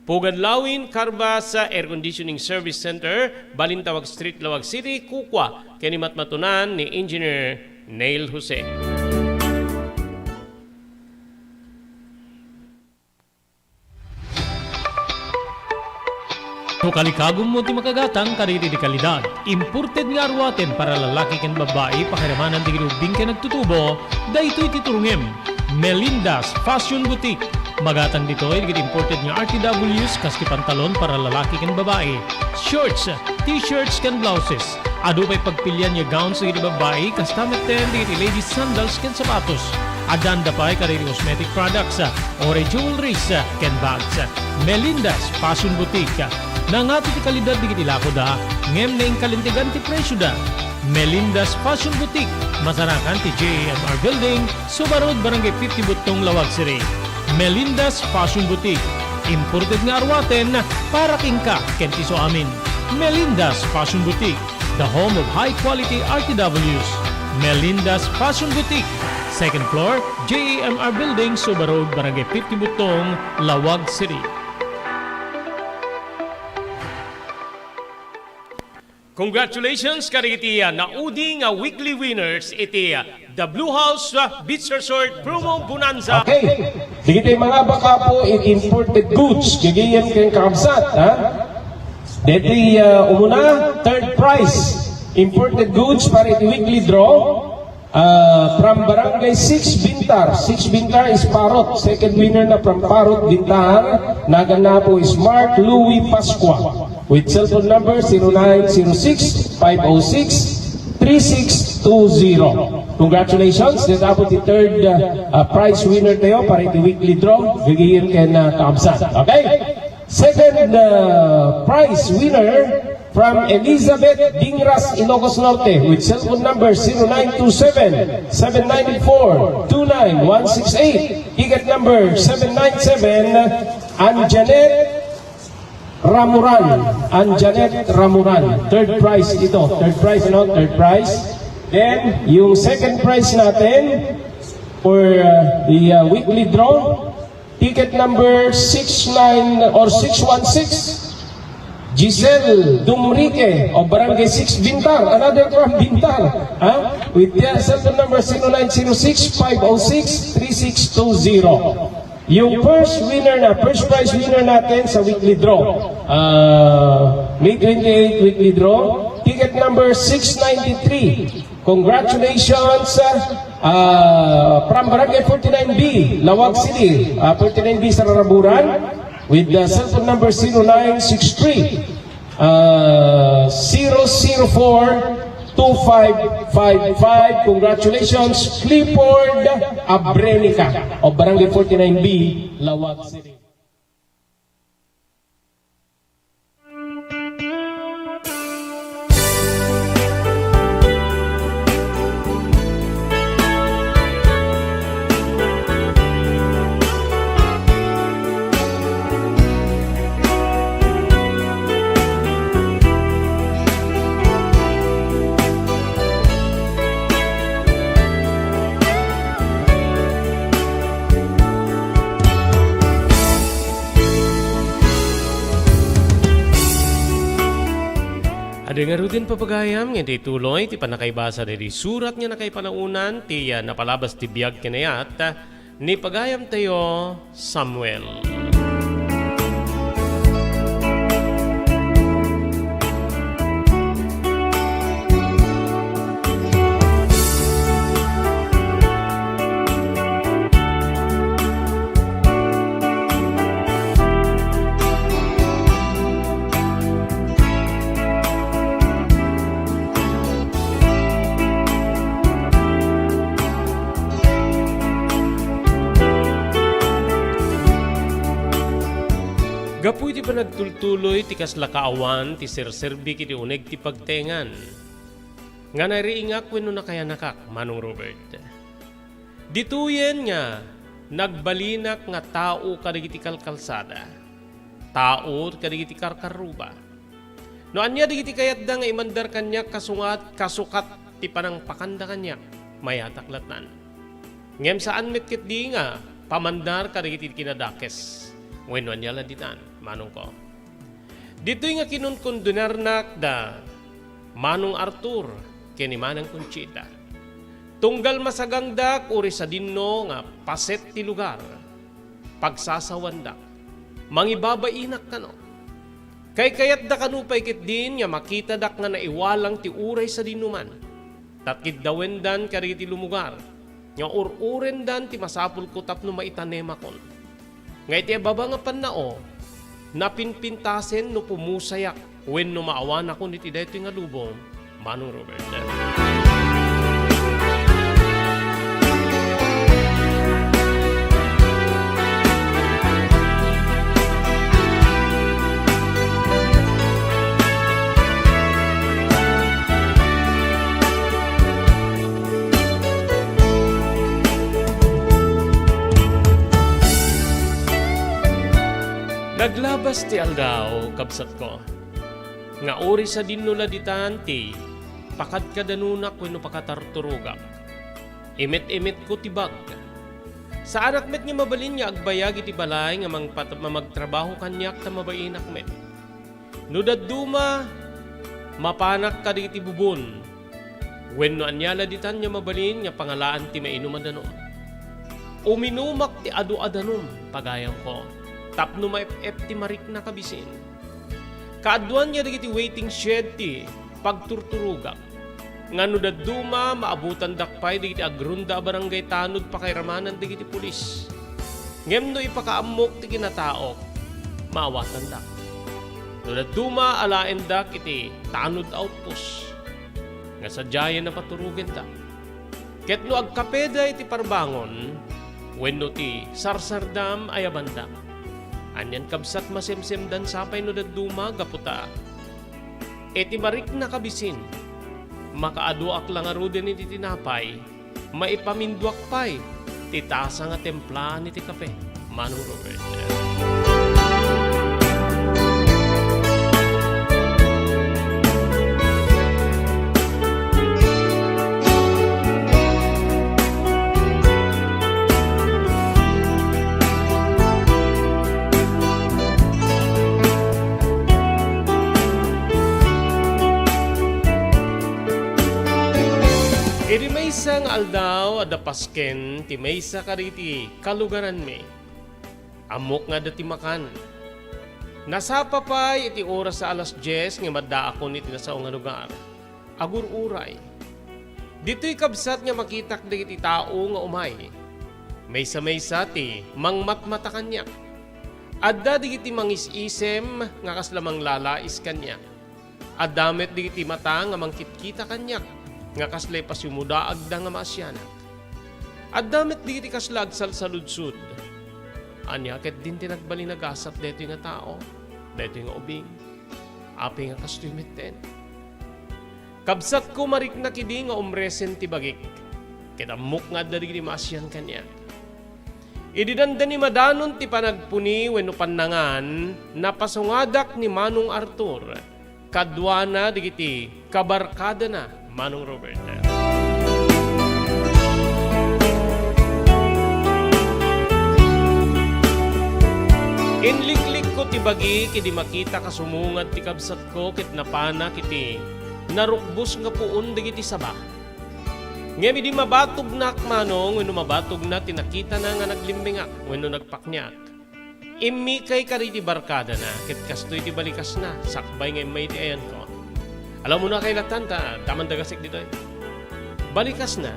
Pugad Lawin, Carbas Air Conditioning Service Center, Balintawak Street, Lawag City, Kukwa, kaya ni matmatunan ni Engineer Neil Jose. Kalikagom mo ti makagatang kariri di kalidad. Imported nga arwaten para lalaki ken babae pakiramanan di ginubing ka nagtutubo, daytoy titurungem. Melinda's Fashion Boutique. Magatang dito ay imported nga RTWs kaski pantalon para lalaki ken babae. Shorts, t-shirts ken blouses. Ado pa'y pagpilian nga gowns sa babae kastamet ten di ladies sandals ken sapatos. Adanda pa'y kariri cosmetic products, ore jewelries ken bags. Melinda's Fashion Boutique. Nangato ti kalidad di kitilako da, ngem na yung kalintigan ti presyo da. Melinda's Fashion Boutique, masarakan ti JMR Building, Subarod, Barangay 50 Butong, Lawag City. Melinda's Fashion Boutique, imported nga arwaten para kingka kentiso amin. Melinda's Fashion Boutique, the home of high-quality RTWs. Melinda's Fashion Boutique, second floor, JMR Building, Subarod, Barangay 50 Butong, Lawag City. Congratulations kariti naudi nga weekly winners iti The Blue House Beach Resort Promo Bonanza. Okay. Sige tayo mga baka po imported goods. Gigiyan kayong kakabsat. Ha? Deti umuna, third prize. Imported goods para iti weekly draw. From Barangay 6 Bintar. 6 Bintar is Parot. Second winner na from Parot Bintar. Nagana po is Mark Louis Pasqua. With cellphone number 0906-506-3620. Congratulations. That's po the third prize winner tayo para iti weekly draw. Gigiyan kayo kaabsat. Okay? Second prize winner from Elizabeth Dingras, Ilocos Norte, with cellphone number 0927-794-29168. Ticket number 797, Anjanet Ramuran. Third prize ito. Third prize, third prize. Then, yung second prize natin for the weekly draw, ticket number 616, Giselle Dumrique of Barangay 6 Bintar, another from Bintar, with their cellphone number 0906-506-3620. Yung first prize winner natin sa weekly draw, May 28 weekly draw, ticket number 693. Congratulations from Barangay 49B, Lawag City, 49B sa Raraburan, with the cellphone number 0963 004-2555. Congratulations, Clifford Abrenica of Barangay 49B, Lawag City. Ada nga rin papagayam nga di tuloy ti panakaibasa di surat nga nakay panaunan ti napalabas ti biyag kinayat ni pagayam tayo Samuel. Gapuy ti pa nagtultuloy ti kaslakaawan ti serserbi kiti uneg ti pagtengan. Nga nariingak wenno na kaya nakak, Manong Robert. Dituyen nga nagbalinak nga tao kadagiti kalkalsada. Tao kadagiti karkaruba. No anya digiti kayatda nga imandar kanyak kasukat ti panang pakanda kanyak mayataklatan. Ngem saan metkit di nga pamandar kadagiti kinadakes. Wenno anya laditan, Manong ko. Dito'y nga kinunkundunarnak da Manong Arthur kini Manang Conchita. Tunggal masagangdak uri sa dinno nga paset ti lugar. Pagsasawandak. Mangibabainak kano. Kay kayat da kanupay kit din nga makita dak nga naiwalang ti uray sa dinuman. Tatkid dawendan kariti lumugar. Nga ururen dan ti masapul ko tapno maitanema kon. Nga iti baba nga panao, napinpintasen no pumusayak when no maawan ako niti dito nga lubong, Manong Robert. Naglabas ti aldaw, kabsat ko. Nga ori sa dinula ditan ti, pakad kadanunak wenno pakatarturugak. Imit-imit ko ti bag. Sa anak met nga mabalin niya agbayag iti balay nga mamagtrabaho kanyak ta mabainak met. Nudad duma, mapanak ka iti bubon. Wenno anyala ditan niya mabalin nga pangalaan ti mainuman danom. Uminumak ti adu-adanom, pagayang ko. Tapno maip-ep ti marik na kabisin. Kaadwan niya dagiti waiting shed ti pagturturugak. Nga no daduma maabutan dakpay dagiti agrunda barangay tanod pakairamanan dagiti pulis. Ngem no ipakaamok ti kinataok, maawatan dak. No daduma alaen dak iti tanod outpost. Nga sadyayan na paturugen dak. Ket no agkapeda iti parbangon, wenno ti sarsardam ayabandak. Anyan kabsat masemsem dan sapay no daduma gaputa. Eti marik na kabisin. Makaaduak lang aruden iti tinapay. Maipaminduak pay. Titasa nga templaan iti kape. Manong Robert. Iti maysa nga aldaw ada pasken ti maysa kariti kalugaran me. Amok nga dati makan. Nasapa pay iti oras sa alas 10 nga maddaakon iti nasaw nga lugar. Agur uray. Dito'y kabsat nga makitak dagiti tao nga umay. Maysa-maysa ti mangmatmata kanyak. Adda digiti mangis-isem nga kaslamang lalais kanyak. Addamet digiti mata nga mangkitkita kanyak. Nga kaslay pasumuda agda nga maasyanak. At damit digiti kaslag salsaludsud. Anya ket din tinagbali nagasat deto nga tao. Deto nga ubing. Api nga kastoy metten. Kabsat ko marik na kidi nga umresen ti bagik. Kitamok nga digiti maasyan kanya. Ididanda ni madanon ti panagpuni wenno pannangan napasungadak ni Manong Arthur. Kadwana digiti kabarkada na Manong Robert. Inliklik ko ti bagi kiti makita kasumungad ti kabsat ko ket napana kiti narukbos nga puon digiti saba. Ngem di mabatog nak manong wenno mabatog na tinakita na nga naglimbingak wenno nagpaknyak. Imi kay kariti barkada na ket kastoy ti balikas na sakbay nga may ti ayan ko. Alam mo na kay latanta taman dagasik dito eh. Balikas na.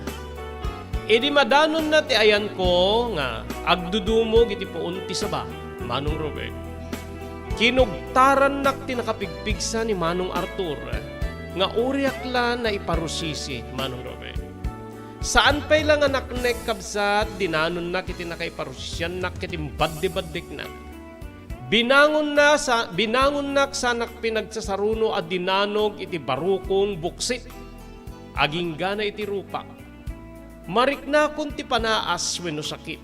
Idi madanon na ti ayan ko nga agdudumo iti puon ti saba Manong Robert. Kinugtaran nak ti nakapigpigsa ni Manong Arthur nga uriak la na iparusisi Manong Robert. Saan pa'y lang anak nek kabsat, dinanon na kiti nakaiparusisyan na kiti badde-baddik na. Binangon nak sanak pinagsasaruno at dinanog iti barukong buksit. Aging gana iti rupa. Marikna kun ti panaas wenno sakit.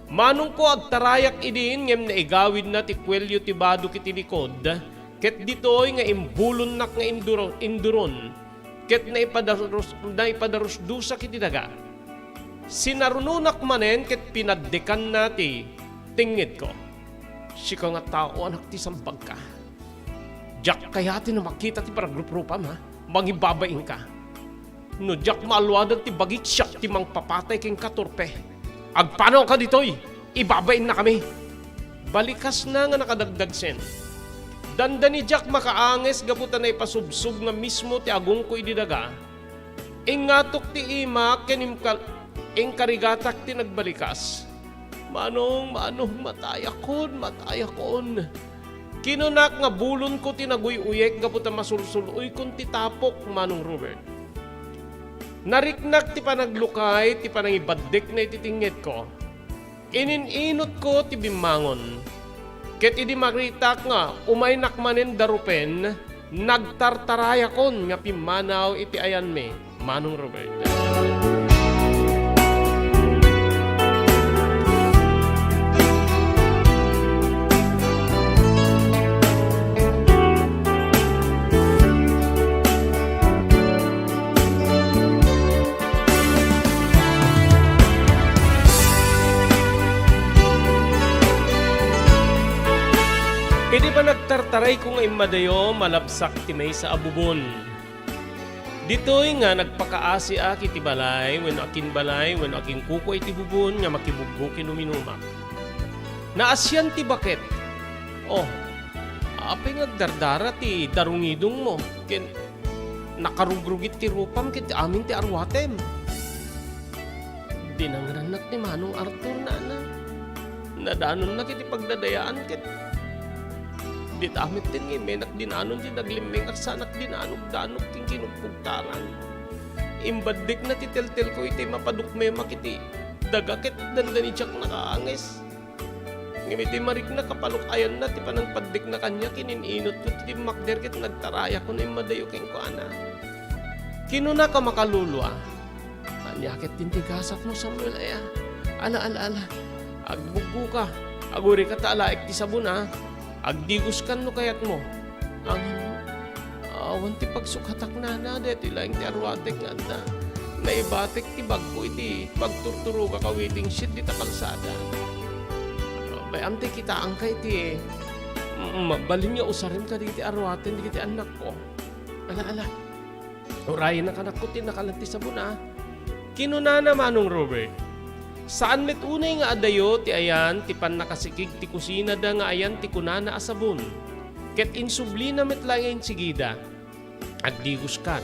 Manong ko agtarayak idin ngem naigawid na ti kwelyo ti bado kiti likod. Ket ditoy nga imbulon nak nga induron. Ket naipadarus dusa kiti daga. Sinarununak manen ket pinaddekan nati tingid ko. Sika nga tao anak ti sambag ka. Diyak kayati na makita ti paragruprupa ma, mangibabaing ka. No diyak maalwadan ti bagit siyak ti mangpapatay king katurpe. Agpanaw ka ditoy, ibabain na kami. Balikas na nga nakadagdag sen. Danda ni Jack makaanges gaputan na ipasubsub nga mismo ti agong ko ididaga. Ingatok ti ima ing karigatak ti nagbalikas. Manong matayakon. Kinunak nga bulon ko ti naguyuyek gaputan masulsuloy kun ti tapok Manong Robert. Nariknak ti panaglukay ti panangibaddik na ititingit ko. Ininot ko ti bimangon. Ket idi makritak nga umaynak manen darupen nagtartarayakon nga pimanaw iti ayan me Manong Robert. Hindi pa nagtartaray ko nga imadayo malapsak ti may sa abubon. Dito'y nga nagpakaasi iti balay, when akin kuko iti bubon nga makibugbo kinuminumak. Naasyan ti baket. Oh, apay ngagdardara ti darungidong mo. Ken nakarugrugit ti rupam ket amin ti arwatem. Dinangranak ni Manong Arthur na. Nadanon na kiti pagdadayaan ket di tamit din ngayon, may nakdinanon din naglimbing at sanak dinanog danog ting kinupugtaran. Imbadik na titeltel ko iti mapadukme makiti. Dagakit dandani tiyak nakaangis. Ngimiti marik na kapalok ayan na ti panang paddik na kanya kinininot ko ti makder ket nagtaraya ko na imadayo king ko ana. Kinuna ka makalulwa. Anyakit din ti gasat mo Samuel aya. Ala. Agbuggo ka. Aguri ka taalaik ti sabon ha. Agdigos kan no kayat mo. Ang awan ti pagsukatak na deti laing ti arwatek nga na. Naibatek ti bagko iti pagturturo ka kawiting shit di takalsada. Bayam ti kita angkay ti mabalin nga usarin ka di ti arwaten di ti anak ko. Ala. Urayin na kanak ko ti nakalanti sa buna. Kinuna na Manong Robert. Saan met unay nga adayo ti ayan ti pan nakasikig ti kusina da nga ayan ti kunana asabon. Ket insubli na met lang sigida. Agdigos kan.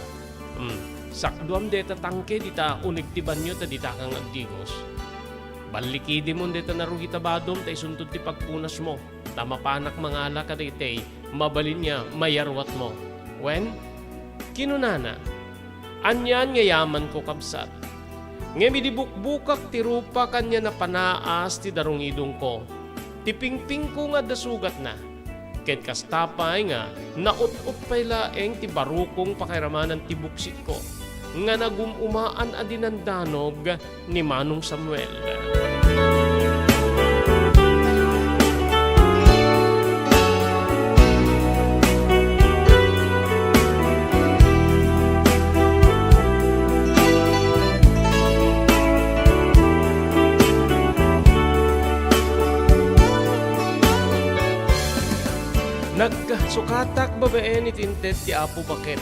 Sakduam deta tangke dita unig ti banyo ta dita kang agdigos. Balikidi mo deta narugita badom ta isuntod ti pagpunas mo. Tamapanak mangala ka ditay mabalin niya mayarwat mo. When? Kinunana. Anyan nga yaman ko kabsat. Ngemi di bukbukak ti rupa kanya na panaas ti darungidong ko. Ti pingping ko nga dasugat na. Ket kastapay nga naut-ut pay laeng ti barukong pakiramanan ti buksit ko. Nga nagumaan adinandanog ni Manong Samuel. Nagsukatak babae ni Tinted ti Apo Bakit.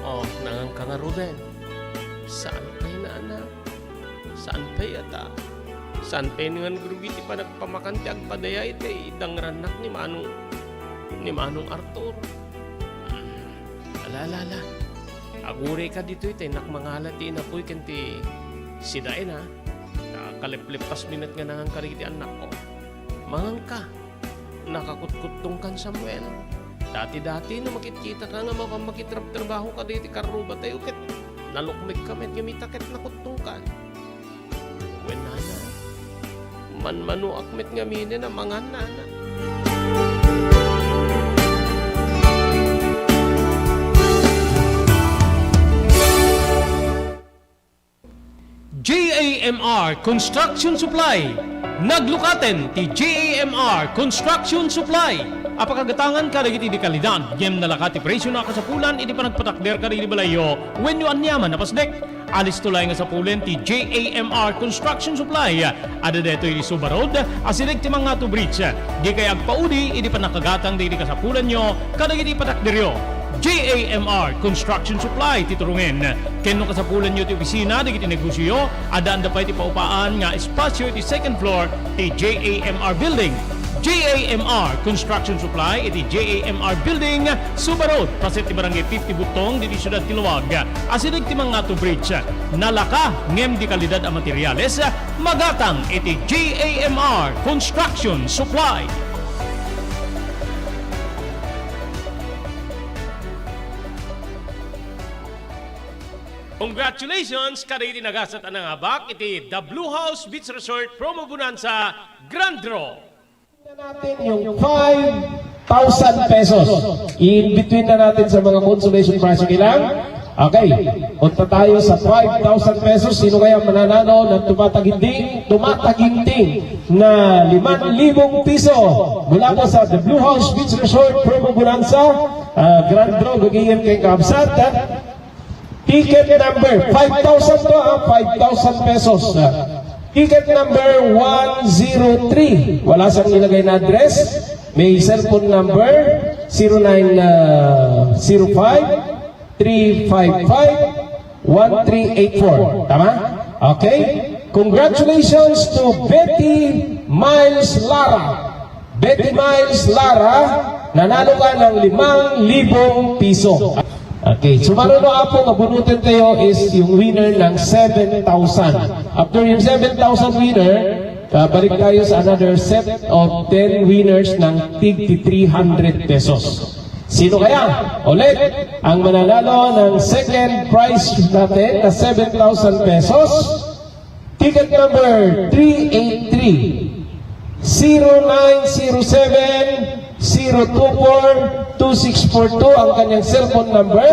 Oh, nangang kangaro din. Saan pa'y na anak? Saan pa'y ata? Saan pa'y nga grugi ti panagpamakan ti agpadayay ti idangranak ni Manong Arthur. Alala. Agure ka dito iti nakmangala ti inapoy kanti sidain ha. Nakaliplipas minat nga nangang kariti anak ko. Mangang ka. Nakakutkutong kan Samuel. Dati-dati na makikita ka nga mapamakitrab-trabaho ka dito karuba tayo ket nalukmig ka met gamita ket nakutong kan. When nana, manmanu akmet nga mine na mga nana. JAMR Construction Supply. Naglukaten ti JAMR Construction Supply. Apakagatangan ka iti di kalidad. Yem nalakat ti presyo na kasapulan iti panagpatakder ka iti balayo when you anyaman napasdek. Alis tulay nga sa pulen ti JAMR Construction Supply. Ada deto iti Suba Road, asirig ti mga to bridge. Di kay agpaudi iti panakagatang di kasapulan nyo kadag iti patakderyo. JAMR Construction Supply titurungin. Kenno kasapulan nyo ti opisina di kiti negosyo, adaan da pa iti paupaan nga espasyo iti second floor ti JAMR Building. JAMR Construction Supply iti JAMR Building, Suba Road, paset ti barangay 50 Butong diti Syudad Tiluwag. Asirig ti mga to bridge. Nalaka ngem di kalidad a materyales, magatang iti JAMR Construction Supply. Congratulations! Kada iti nagasat ang abak, iti The Blue House Beach Resort Promo Bonanza Grand Draw. Natin yung 5,000 pesos. In between na natin sa mga consolation prize ilang. Okay, punta tayo sa 5,000 pesos. Sino kaya mananalo ng tumataginting na 5,000 piso mula po sa The Blue House Beach Resort Promo Bonanza Grand Draw gagawin kay Kabsat. Ticket number 5,000 to 5,000 pesos. Ticket number 103. Wala siyang ilagay na address. May cellphone number 0905-355-1384. Tama? Okay? Congratulations to Betty Miles Lara. Betty Miles Lara, nanalo ka ng 5,000 piso. Okay, so marunong po mabunutin tayo is yung winner ng 7,000. After yung 7,000 winner, balik tayo sa another set of 10 winners ng tig 300 pesos. Sino kaya? Ulit, ang mananalo ng second prize natin na 7,000 pesos. Ticket number 383 0907-024-2642 ang kanyang cellphone number.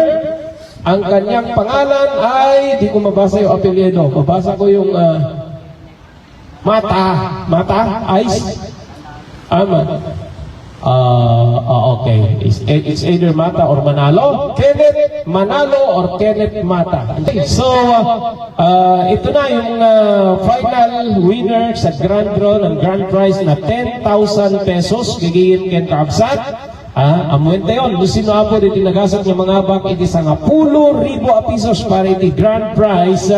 Ang kanyang pangalan ay, di ko mabasa yung apelyido. Mabasa ko yung Mata, Ice. Okay. It's either Mata or Manalo. Kenneth Manalo or Kenneth Mata. So, ito na yung final winner sa Grand Draw ng Grand Prize na 10,000 pesos. Gigiyin Ken Kabsat. Amuente yun. Lusino po dito nagasat ng mga bak iti sa 10,000 pesos para iti Grand Prize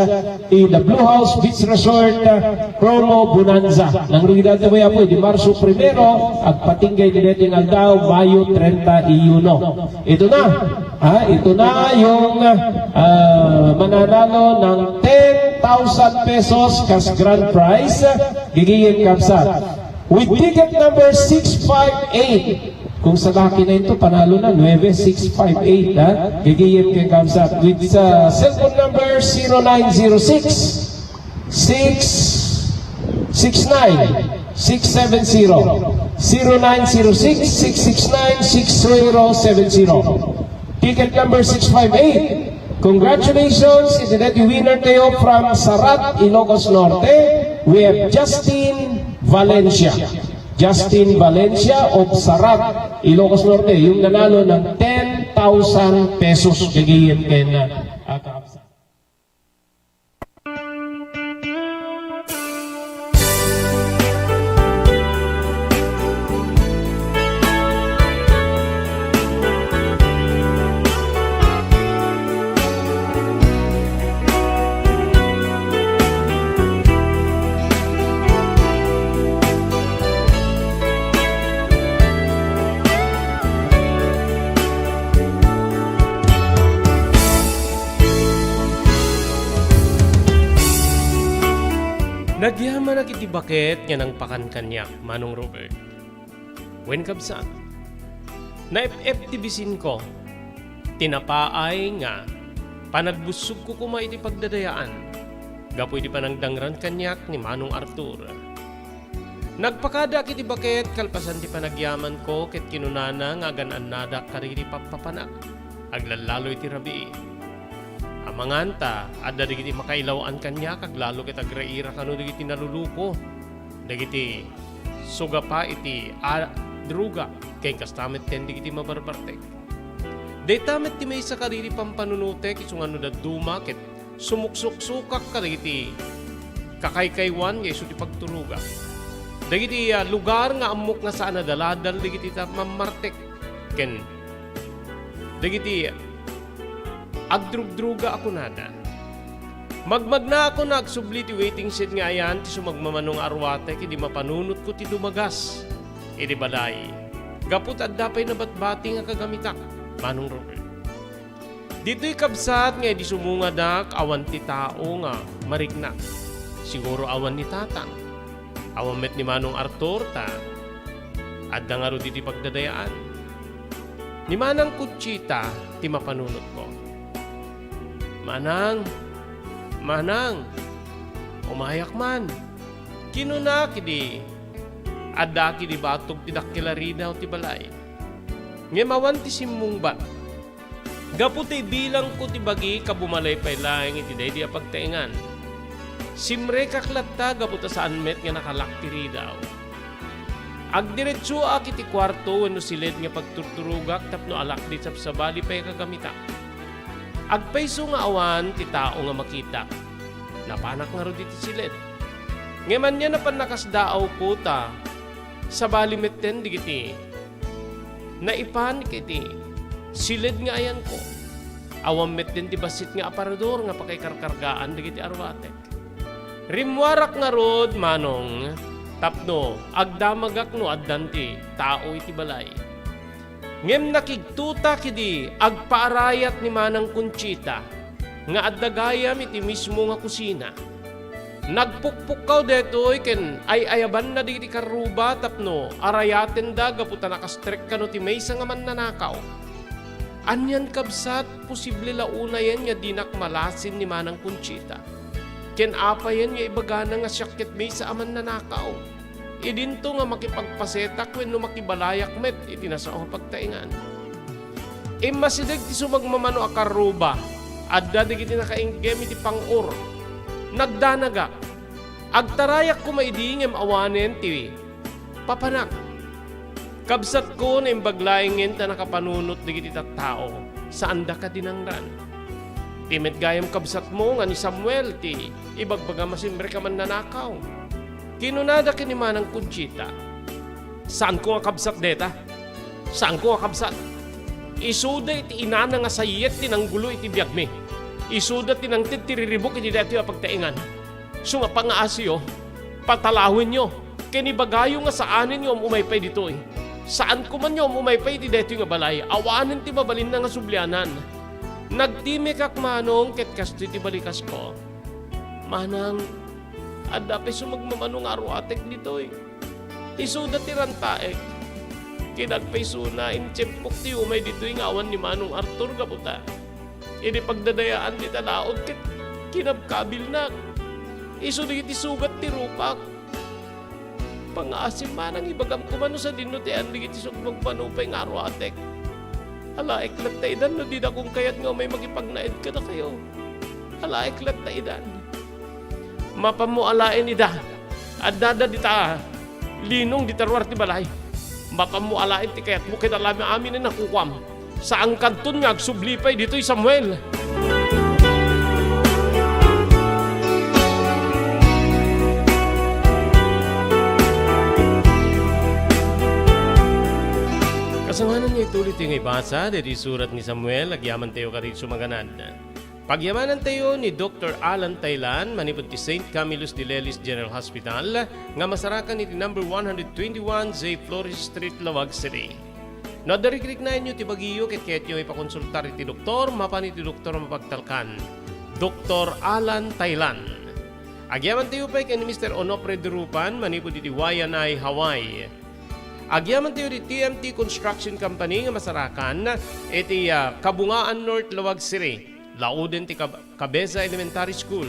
in the Blue House Beach Resort Promo Bonanza. Nang rugidad na po di Marso 1 agpatinggay dito ng aldaw Mayo 31. Ito na yung mananalo ng 10,000 pesos kas Grand Prize. Gigiyin Kabsat. With ticket number 658. Kung sa laki na ito, panalo na, 9658, ha? Gigiyip kay Kamsat. With cellphone number 0906-669-670. 0906-669-6070. Ticket number 658. Congratulations, ito na winner tayo from Sarat, Ilocos Norte. We have Justin Valencia. Justin Valencia of Sarat, Ilocos Norte, yung nanalo ng 10,000 pesos gagawin kay Kabsat. kiti bakit nga nang pakan kanya, Manong Robert. When kabsat, na FFTBsin ko, tinapaay nga, panagbusog ko kuma iti pagdadayaan, gapo iti panangdangran kanyak ni Manong Arthur. Nagpakada kiti bakit, kalpasan ti panagyaman ko, ket kinunana nga ganaan nada kariri papapanak, aglalalo iti rabi. Amanganta, adda digiti makailawan kanya, kaglalo ket agraira kano digiti naluluko, digiti suga pa iti druga, kay kastamet ten digiti mabarbartek. Daytamet ti may sa kariri pampanunutek, isungano da duma, ket sumuksuk-sukak ka digiti kakaykaywan, yeso ti pagturuga. Dagiti lugar nga amok nga saan nadaladal, digiti mamartek, ken dagiti agdrug-druga ako nada. Magmag na ako nagsubli ti waiting shed nga ayan, ti sumagmamanong arwate, kidi mapanunot ko ti dumagas. Idi balay. Gaput at dapay na batbati nga kagamitak, Manong Robert. Dito'y kabsat nga di sumunga dak, awan ti tao nga marikna. Siguro awan ni tatang. Awan met ni Manong Arthur ta. Adda nga ro di pagdadayaan. Ni Manang Kutsita, ti mapanunot ko. Manang, umayak man. Kinuna kidi, adda kidi batog ti dakkilarida o ti balay. Ngemawan ti simmungbat. Gaputi bilang ko ti bagi kabumalay pay laeng iti day di apagtaingan. Simre kaklatta gaputa saan met nga nakalakti ridaw. Agdiretso ak iti kwarto wenno silid nga pagturturugak tapno alak di sapsabali pay kagamita. Agpayso nga awan ti tao nga makita. Napanak nga ro diti silid. Ngeman niya napanakasdaaw ko ta sa balimetten digiti. Naipan kiti silid nga ayan ko. Awam metten ti basit nga aparador nga pakaikarkargaan digiti arwatek. Rimwarak nga rod Manong tapno agdamagak no addanti tao iti balay. Ngem nakigtuta kidi agpaarayat ni Manang Conchita nga addagayam iti mismo nga kusina. Nagpukpukaw detoy ken ay ayaban na digiti karuba tapno arayaten da gaputa nakastrek kano ti maysa nga mannanakaw. Anyan kabsat posible launa yan nga dinak malasin ni Manang Conchita. Ken apa yan nga ibagana nga syakit maysa aman nanakaw. Idinto nga makipagpasetak wenno makibalayak met itinasao pagtaingan. Masidag ti sumagmamano a karuba adda digiti nakainggem iti pang-or. Nagdanaga. Agtarayak ko maidingem awanen ti papanak. Kabsat ko na imbaglaingen ta nakapanunot digiti tattao saan da ka dinangran. Timet gayam kabsat mo nga ni Samuel ti ibagbaga masimbre ka man nanakaw. Kinunada ka ni Manang Conchita. Saan ko nga kabsat deta? Saan ko nga kabsat? Isuda iti inana nga sayet tinanggulo iti biyag me. Isuda tinangtid tiriribok iti dati pagtaingan. So nga pangaasyo, patalawin nyo. Kinibagayo nga saanin nyo umaypay dito eh. Saan ko man nyo umaypay iti dati nga balay. Awanin ti mabalin na nga sublianan. Nagtimikak Manong ket kasto iti balikas ko. Manang, adda pa sumagmamanong arwatek dito eh. Isuda ti rantaek. Kinagpaisuna intsempok ti umay dito yung awan ni Manong Arthur kaputa. Ini pagdadayaan di talaod ket kinabkabil na. Isu di sugat ti rupak. Pangaasim manang ibagam kumano sa dinutian di ti sugmagpanupay nga arwatek. Ala eklat ta idan no di da kung kayat nga may magipagnaid ka na kayo. Ala eklat ta idan. Mapamualain ida. Adada dita linong ditarwar ti balay. Mapamualain ti kayat mo kinalami amin na nakukwam. Sa ang kanton nga agsublipay dito'y Samuel. Kasanganan niya itulit yung ibasa dari surat ni Samuel, agyaman tayo karit sumaganad. Pagyamanan tayo ni Dr. Alan Taylan, manipod ti St. Camillus de Lelis General Hospital, nga masarakan iti number 121 J. Flores Street, Lawag City. No, darikrik na inyo ti bagiyo ket nyo ipakonsultar iti doktor, mapan iti doktor mapagtalkan. Dr. Alan Taylan. Agyaman tayo pa kay ni Mr. Onopre Durupan, manipod iti Wayanay, Hawaii. Agyaman tayo di TMT Construction Company nga masarakan iti Kabungaan North Lawag City. Lauden ti Cabeza Elementary School.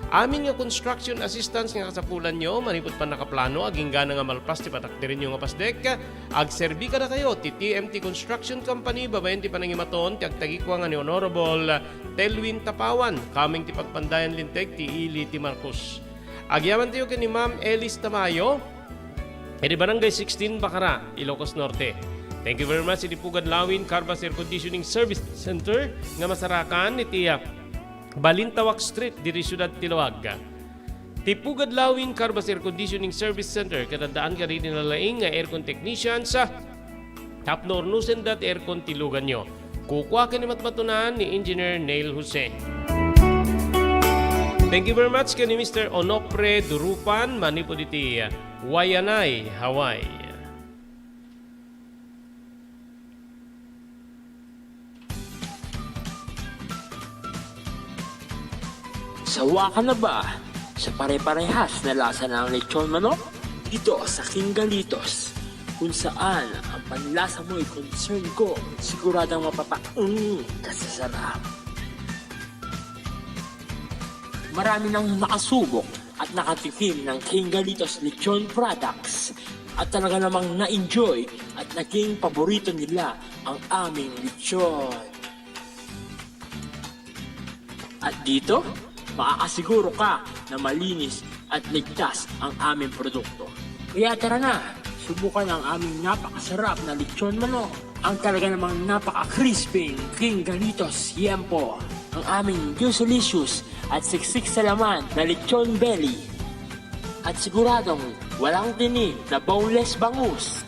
Amin nga construction assistance nga kasapulan nyo, manipod pa nakaplano, aging gana nga malpas ti patakdirin nyo nga pasdek. Agserbi ka na kayo ti TMT Construction Company, babayan ti panangimaton, ti agtagikwa nga ni Honorable Telwin Tapawan, kaming ti pagpandayan linteg ti Ili ti Marcos. Agyaman tayo ni Ma'am Elis Tamayo, edi Barangay 16 Bacara, Ilocos Norte. Thank you very much, iti Pugad Lawin Carbas Air Conditioning Service Center nga masarakan iti Balintawak Street, diri Syudad Tiluag. Tipugad Lawin Carbas Air Conditioning Service Center, katandaan ka rin nilalaing nga aircon technician sa Tapnor Nusendat Aircon Tilugan nyo. Kukwa ka ni matmatunan ni Engineer Neil Jose. Thank you very much kay ni Mr. Onopre Durupan, manipod iti Wayanay, Hawaii. Sawa ka na ba sa pare-parehas na lasa ng lechon manok? Dito sa King Galitos, kung saan ang panlasa mo ay concern ko, siguradang mapapaung ka sa sarap. Marami nang nakasubok at nakatikim ng King Galitos lechon products at talaga namang na-enjoy at naging paborito nila ang aming lechon. At dito, makakasiguro ka na malinis at ligtas ang aming produkto. Kaya tara na, subukan ang aming napakasarap na lechon manok. Ang talaga namang napaka-crispy King Galitos Yempo. Ang aming juicelicious at siksik sa laman na lechon belly. At siguradong walang tinig na boneless bangus.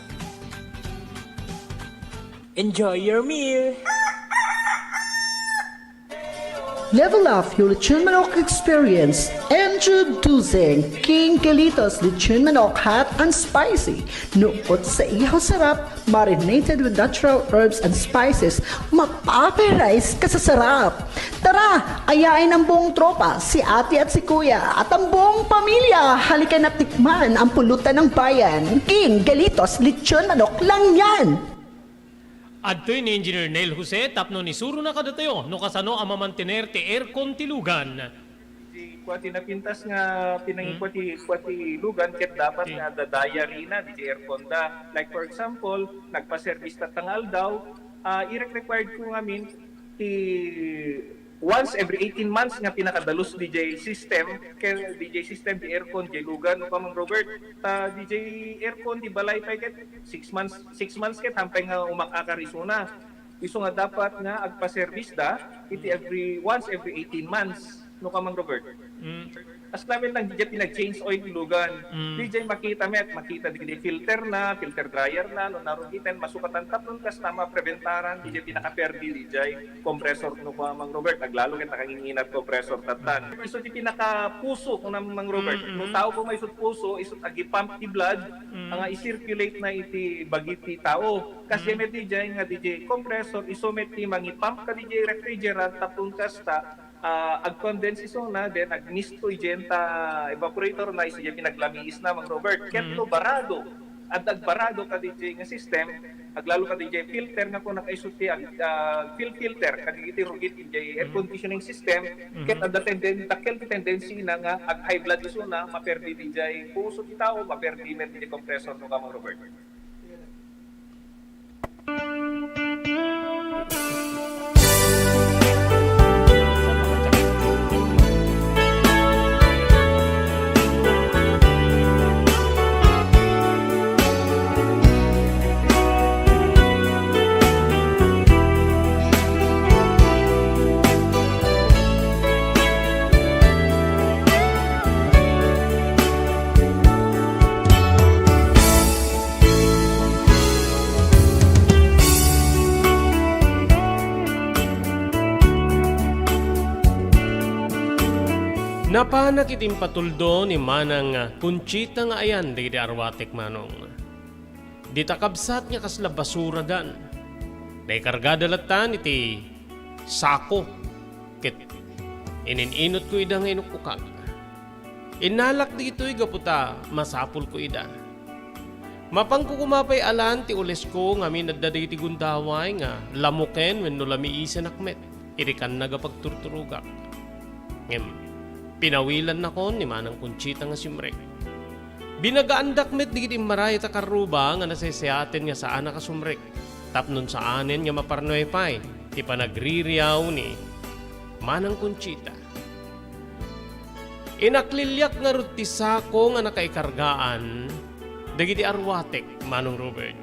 Enjoy your meal! Level up your Lechon Manok experience. Introducing King Galitos Lechon Manok Hot and Spicy. Nuot sa ihaw sarap, marinated with natural herbs and spices, mapaperize ka sa sarap. Tara, ayain ang buong tropa, si ate at si kuya, at ang buong pamilya. Halika na tikman ang pulutan ng bayan. King Galitos Lechon Manok lang yan. Adtoy ni Engineer Neil Jose, tapno ni suro na kadatayo, no kasano ang mamantener ti aircon tilugan. Di kwati napintas nga pinangikwati lugan ket dapat nga dadaya rina di aircon da. Like for example, nagpa-service ta tangal daw, i-required ko ngamin ti once every 18 months nga pinakadalos DJ system di aircon di lugan pa mang Robert DJ aircon di balay pa ket 6 months ket hampay nga umakakarisuna iso nga dapat nga agpa-service da iti once every 18 months no ka mang Robert. As namin lang DJ pinag-change oil lugan. DJ makita di filter dryer na no narugitan masukatan tapon kas tama preventaran DJ pinaka-perdi DJ compressor no ka mang Robert aglalo ket nakanginginat compressor tatan. Iso di pinaka-puso kung mang Robert. No tao ko may isut puso isut agi-pump ti blood nga i-circulate na iti bagiti tao. Kasi met DJ nga DJ compressor iso met ti mangi-pump ka DJ refrigerant tapon kasta ag-condense iso na then ag-misto igenta evaporator na iso yung pinaglamiis na mang Robert keto barado at agbarado ka DJ nga system aglalo ka DJ filter nga kung nakaisuti filter kaditi rugit DJ air conditioning system ket ada tendency na nga ag high blood iso na maperdi DJ puso ti tao maperdi met DJ compressor no ka mang Robert. Napanak itim patuldo ni Manang Conchita nga ayan di arwatek manong. Di takabsat nga kasla basura dan. Day kargada latan iti sako. Kit ininot ko idang inukukag. Inalak dito'y gaputa, masapul ko ida. Mapangko kumapay alan ti ules ko nga minaddaday ti gundaway nga lamuken wenno lamiisen akmet. Irikan nagapagturturugak. Ngem, pinawilan na ko ni Manang Conchita nga simrek. Binagaandak met digit imaray ta karuba nga naseseaten nga saan nakasumrek. Tapnon sa anen nga maparnoy pay, ti panagririyaw ni Manang Conchita. Inaklilyak nga ruti sako nga nakaikargaan, dagiti arwatek, Manong Robert.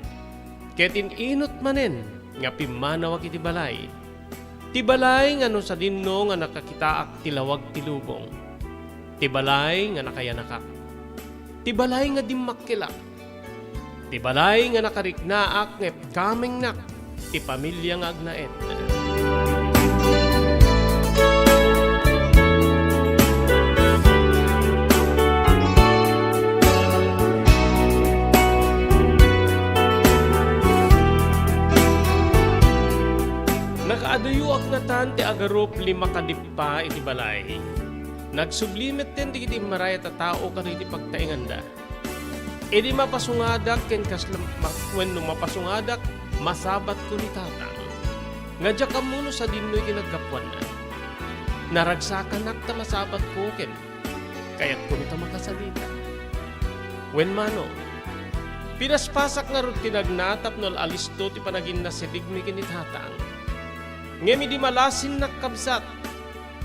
Ketin inot manen, nga pimanawag iti balay. Ti balay nga no sa dinno nga nakakitaak tilawag tilubong. Ti balay nga nakayanakak. Ti balay nga dimmakilak. Ti balay nga nakariknaak ngep kameng nak. Ti pamilya nga agnaet. Nakaaduyuak na tan ti agarup 5 kadippa iti balay. Nagsublimet ten di iti maray at tao ka iti pagtainganda. Edi mapasungadak ken when no mapasungadak masabat ko ni tatang. Ngadya ka muno sa dinnoy kinagkapuan na. Naragsakan nakta masabat ko ken kayat ko nita makasalita. When mano, pinaspasak nga ron tinagnatap nol alisto ti panagin na sidig mi kinitatang. Ngemi di malasin nakabsat,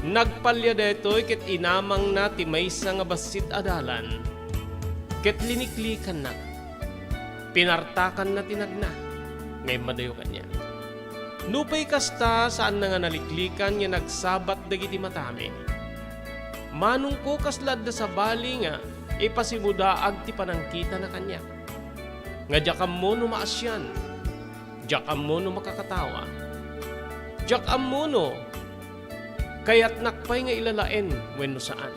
nagpalya detoy ket inamang na ti maysa nga basit adalan, ket liniklikan na, pinartakan na tinagna, ngay madayo kanya. Nupay kasta saan na nga naliklikan nga nagsabat dagiti matami. Manong ko kaslad da sa bali nga, ipasimudaag ti panangkita na kanya. Nga jakam mo no maasyan, jakam mo no makakatawa, jak amuno, kayat nakpay nga ilalaen wenno saan.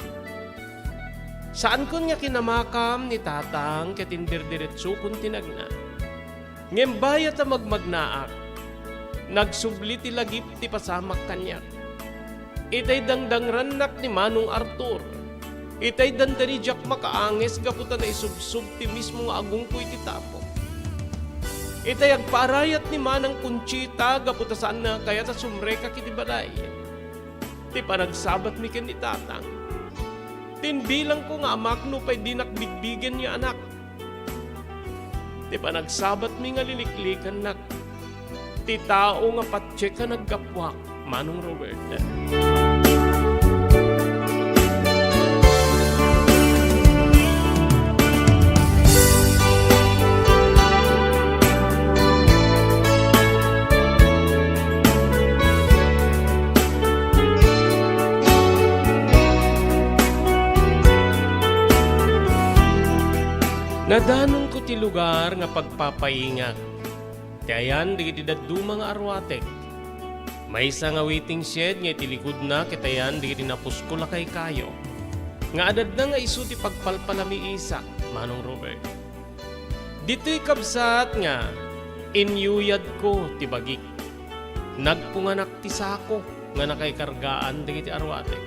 Saan kun nga kinamakam ni tatang ketindirdiretso kun tinagna. Ngem bayat a magmagnaak, nagsubli ti lagip ti pasamak kanyak. Itay dangdangrannak ni Manong Arthur. Itay dandani jak makaanges gaputa na isubsub ti mismo nga agungkoy ti tapo. Itay agparayat ni Manang Conchita gaputa saan na kaya sa sumreka kiti balay. Ti panagsabat mi ken ni tatang. Tinbilang ko nga amak no pay di nakbigbigen niya anak. Ti panagsabat mi nga liliklikan nak. Ti tao nga patse ka naggapwak, Manong Robert. Nadanong ko ti lugar nga pagpapaingat. Ti ayan digiti daddu mga arwatek. May isa nga waiting shed nga itilikod na kitayan digiti napuskula kay kayo. Nga adad na nga isu ti pagpalpalami isak, Manong Robert. Dito'y kabsat nga inyuyad ko ti bagik. Nagpunganak ti sako nga nakaikargaan digiti arwatek.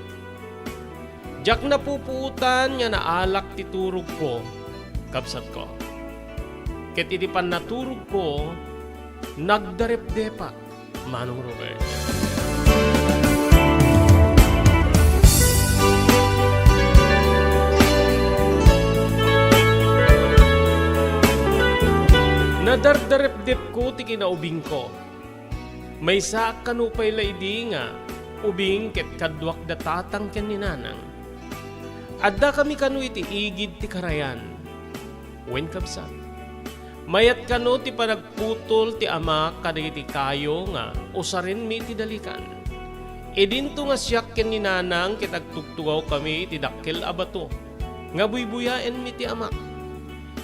Jak napupuutan nga naalak ti turog ko kabsat ko. Ket iti pan naturog ko, nagdarep-depa, Manong Robert. Nadardarep-dep ko ti kinaubing ko. May saak kanupay laidi nga, ubing ket kadwak da tatang ken ni nanang. Adda kami kanu iti igid ti karayan. Wen kabsat. Mayat kano ti panagputol ti ama kadagiti kayo nga usarin mi ti dalikan. Edinto nga siyak ken ni nanang ket agtugtugaw kami ti dakkel abato. Nga buybuyaen mi ti ama.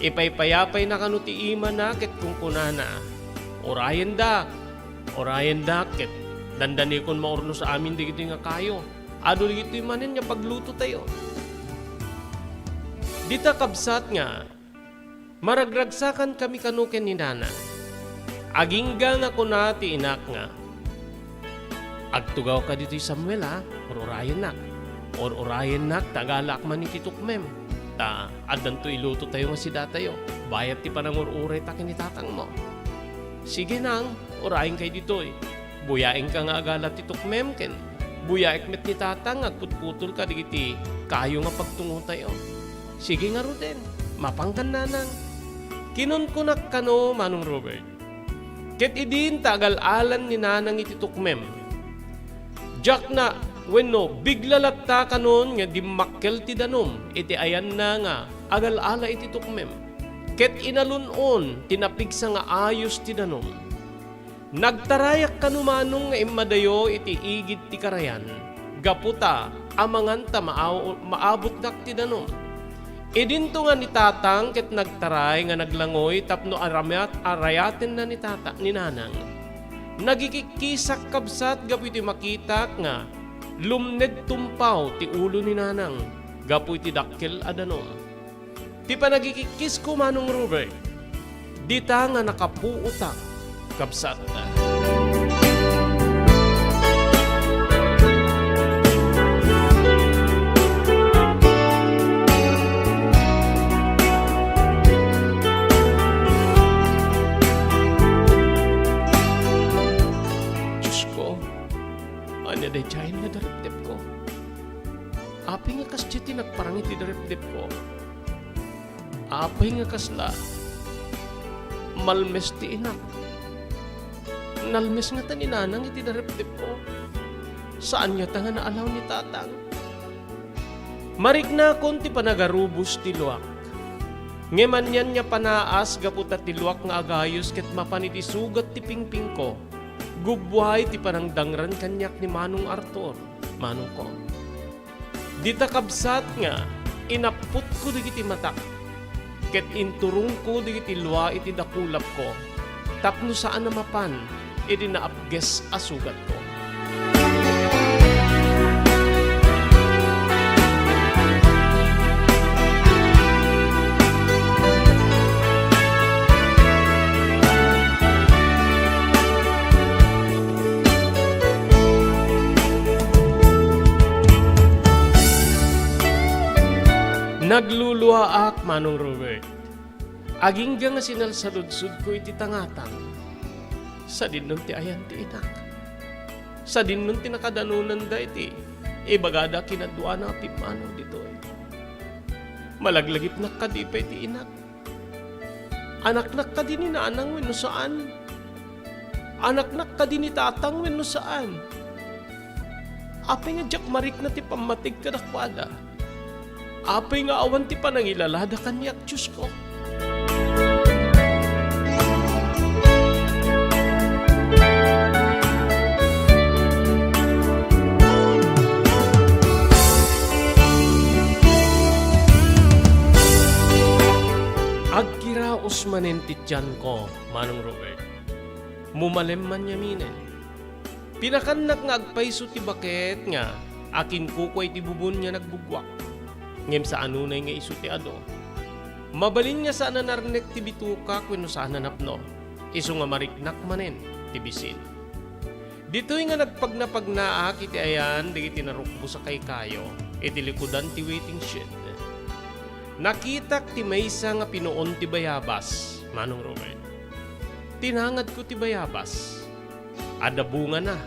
Ipaypayapay na kano ti ima na ket kungkunana. Orayen da ket dandani kon maurno sa amin digiti nga kayo. Ado digiti manen nga pagluto tayo. Dita kabsat nga maragragsakan kami kanuken ni nanang. Agingga nga kuna ti inak nga. Agtugaw ka dito'y Samuel ha, Rorayan na. or orayen nak tagalak man iti tukmem. Ta adan to iluto tayo nga si datayo. Bayat ti panangurure ta kinitatang mo. Sige nang, orayin kay ditoy. Buyaing ka nga agalat ti tukmem ken. Buyaik met ni tatang agputputol ka digiti kayo nga pagtungo tayo. Sige nga Ruden, mapangkan na nang. Kinunkunak kano Manong Robert. Ket idin tagal-alan ni nanang iti tukmem. Jak na wenno biglalatta kanon nga dimmakkel ti danom iti ayan na nga agal-ala iti tukmem. Ket inalunon tinapigsa nga ayos ti danom. Nagtarayak kanumanong nga imadayo iti igid ti karayan. Gaputa amangan ta maabot nak ti danom. Idinto nga ni tatang ket nagtaray nga naglangoy tapno arayaten na ni tata ni nanang. Nagikikisak kabsat gapu iti makita nga lumned tumpaw ti ulo ni nanang gapu iti dakkel adanom. Ti panagikikis ko Manong Robert, dita nga nakapuutak kabsat na. Day chain nga daripdip ko. Api nga kasya tinagparang iti daripdip ko. Apay nga kasla. Malmes ti inak. Nalmes nga taninanang iti daripdip ko. Saan niya nga naalaw ni tatang? Marigna kon ti panagarubos ti luwak. Ngeman yan niya panaas gaputa ti luwak nga agayos ket mapaniti sugat ti pingping ko. Gubbuhay ti panangdangran kanyak ni Manong Arthur, Manong ko. Dita kabsat nga, inaput ko digiti matak. Ket inturong ko digiti luwa iti dakulap ko. Tapno saan na mapan, iti naapges asugat ko. Nagluluwaak Manong Robert. Aging nga sinalsaludsud ko iti tangatang. Sa dinnon ti ayan ti inak. Sa dinnon ti nakadanunan da iti. Ibagada kinadua na pipano dito. Malaglagip na kadipay ti inak. Anak nak ka din ni nanang wenno saan. Anak nak ka din ni tatang wenno saan. Apay nga jak marik na ti pamatig kadakwada. Apay nga awan ti panangilalada kanyak, Diyos ko. Agkiraos manen ti tiyan ko, Manong Robert. Mumalem man yaminen. Pinakanak nga agpaiso ti baket nga, akin kukway ti bubun niya nagbugwak. Ngem sa anunay nga isu ti ado. Mabalin nga sa nanarnek ti bituka kwenno sa nanapno. Isu nga mariknak manen ti bisin. Dito'y nga nagpagnapagnaak iti ayan digiti narukbo sa kayo iti likudan ti waiting shed. Nakitak ti maysa nga pinuon ti bayabas, Manong Robert. Tinangad ko ti bayabas. Ada bunga na.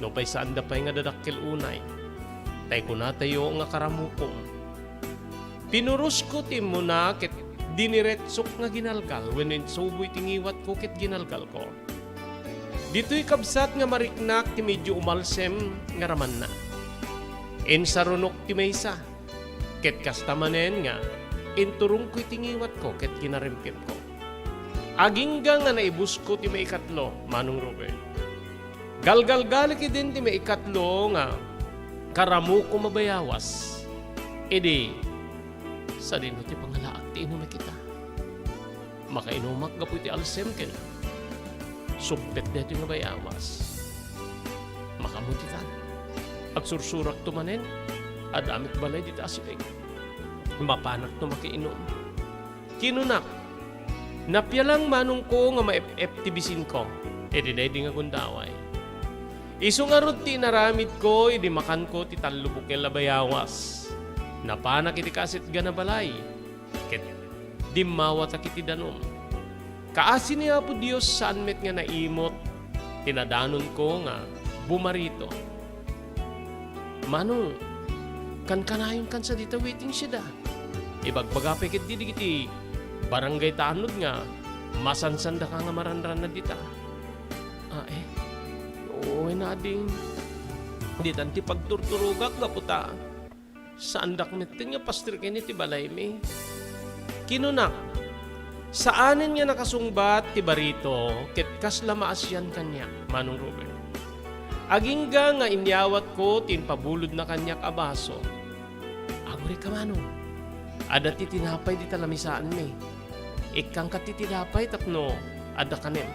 No pay saan da pay nga dadakkel unay. Tay ko na tayo nga karamukom. Pinurus ko ti muna ket diniretsok nga ginalgal when insuboy tingiwat ko ket ginalgal ko. Dito'y kabsat nga mariknak ti medyo umalsem nga raman na. Ensarunok ti maysa ket kastamanen nga inturong ko'y tingiwat ko ket ginarimpim ko. Agingga nga naibus ko ti maikatlo, Manong Robert. Galgalgalik din ti maikatlo nga karamu ko mabayawas. Edi sa din ti pangalaak ti ino na kita. Makainumak gapu ti alsem ken. Sumpet dito nga bayawas. Makamutitan. Agsursurak tumanen. Adamit balay dito asilig. Mapanak to makiinom. Kinunak. Napyalang Manong ko nga ma-FTBsin ko. Edi day di nga gundaway. Isu nga ron ti naramid ko, idi makan ko ti talubok el labayawas. Napanak iti kasit ganabalay. Ket dimawat akiti danom. Kaasin niya po Diyos saan met nga naimot, tinadanon ko nga bumarito. Manong, kan kanayon kan sa dita waiting siya da. Ibagbagapay ket di barangay tanod nga, masansanda ka nga maranran na dita. Oo, nading. Di tanti pagturturugak nga puta. Saan dakmetin nga pastor kini ti balay mi. Kinunak, saanin nga nakasungbat ti barito, ket kas lamaasyan kanya, Manong Robert. Agingga nga inyawat ko, tinpabulod na kanya kabaso. Aguri ka, Manong. Ada ti tinapay di talamisaan mi. Ikang ka ti tinapay tapno, ada kanem.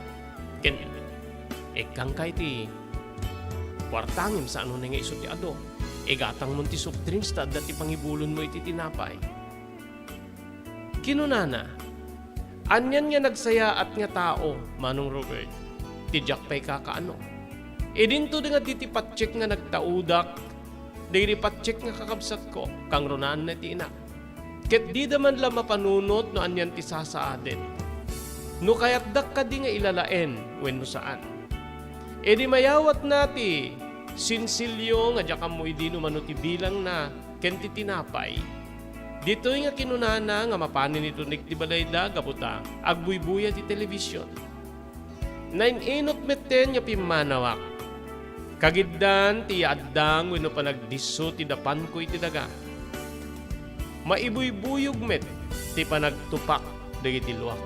Ken, ikang kay ti kwartangim sa ano nga iso ti ado. Igatang mo ti soft drinks ta dati pangibulon mo iti tinapay. Kinunana, anyan nga nagsaya at nga tao, Manong Robert, ti jakpay kakaano. Dinto nga titipatcheck nga nagtaudak, di patcheck nga kakabsat ko, kang runaan na ti ina. Ket di daman la mapanunot no anyan ti sasaadin. No kayat dak ka di nga ilalaen, wenno saan. Di mayawat nati, sinsilyo nga dyan mo idino mano ti bilang na kenti tinapay. Dito nga kinunana nga mapanin ito nik ti balayda gaputa agbuybuya ti telebisyon. Nainenot meten nga pimanawak. Kagiddan ti addang wenno pa nagdisso ti dapan ko iti daga. Maibuybuyog met ti panagtupak dagiti luwak.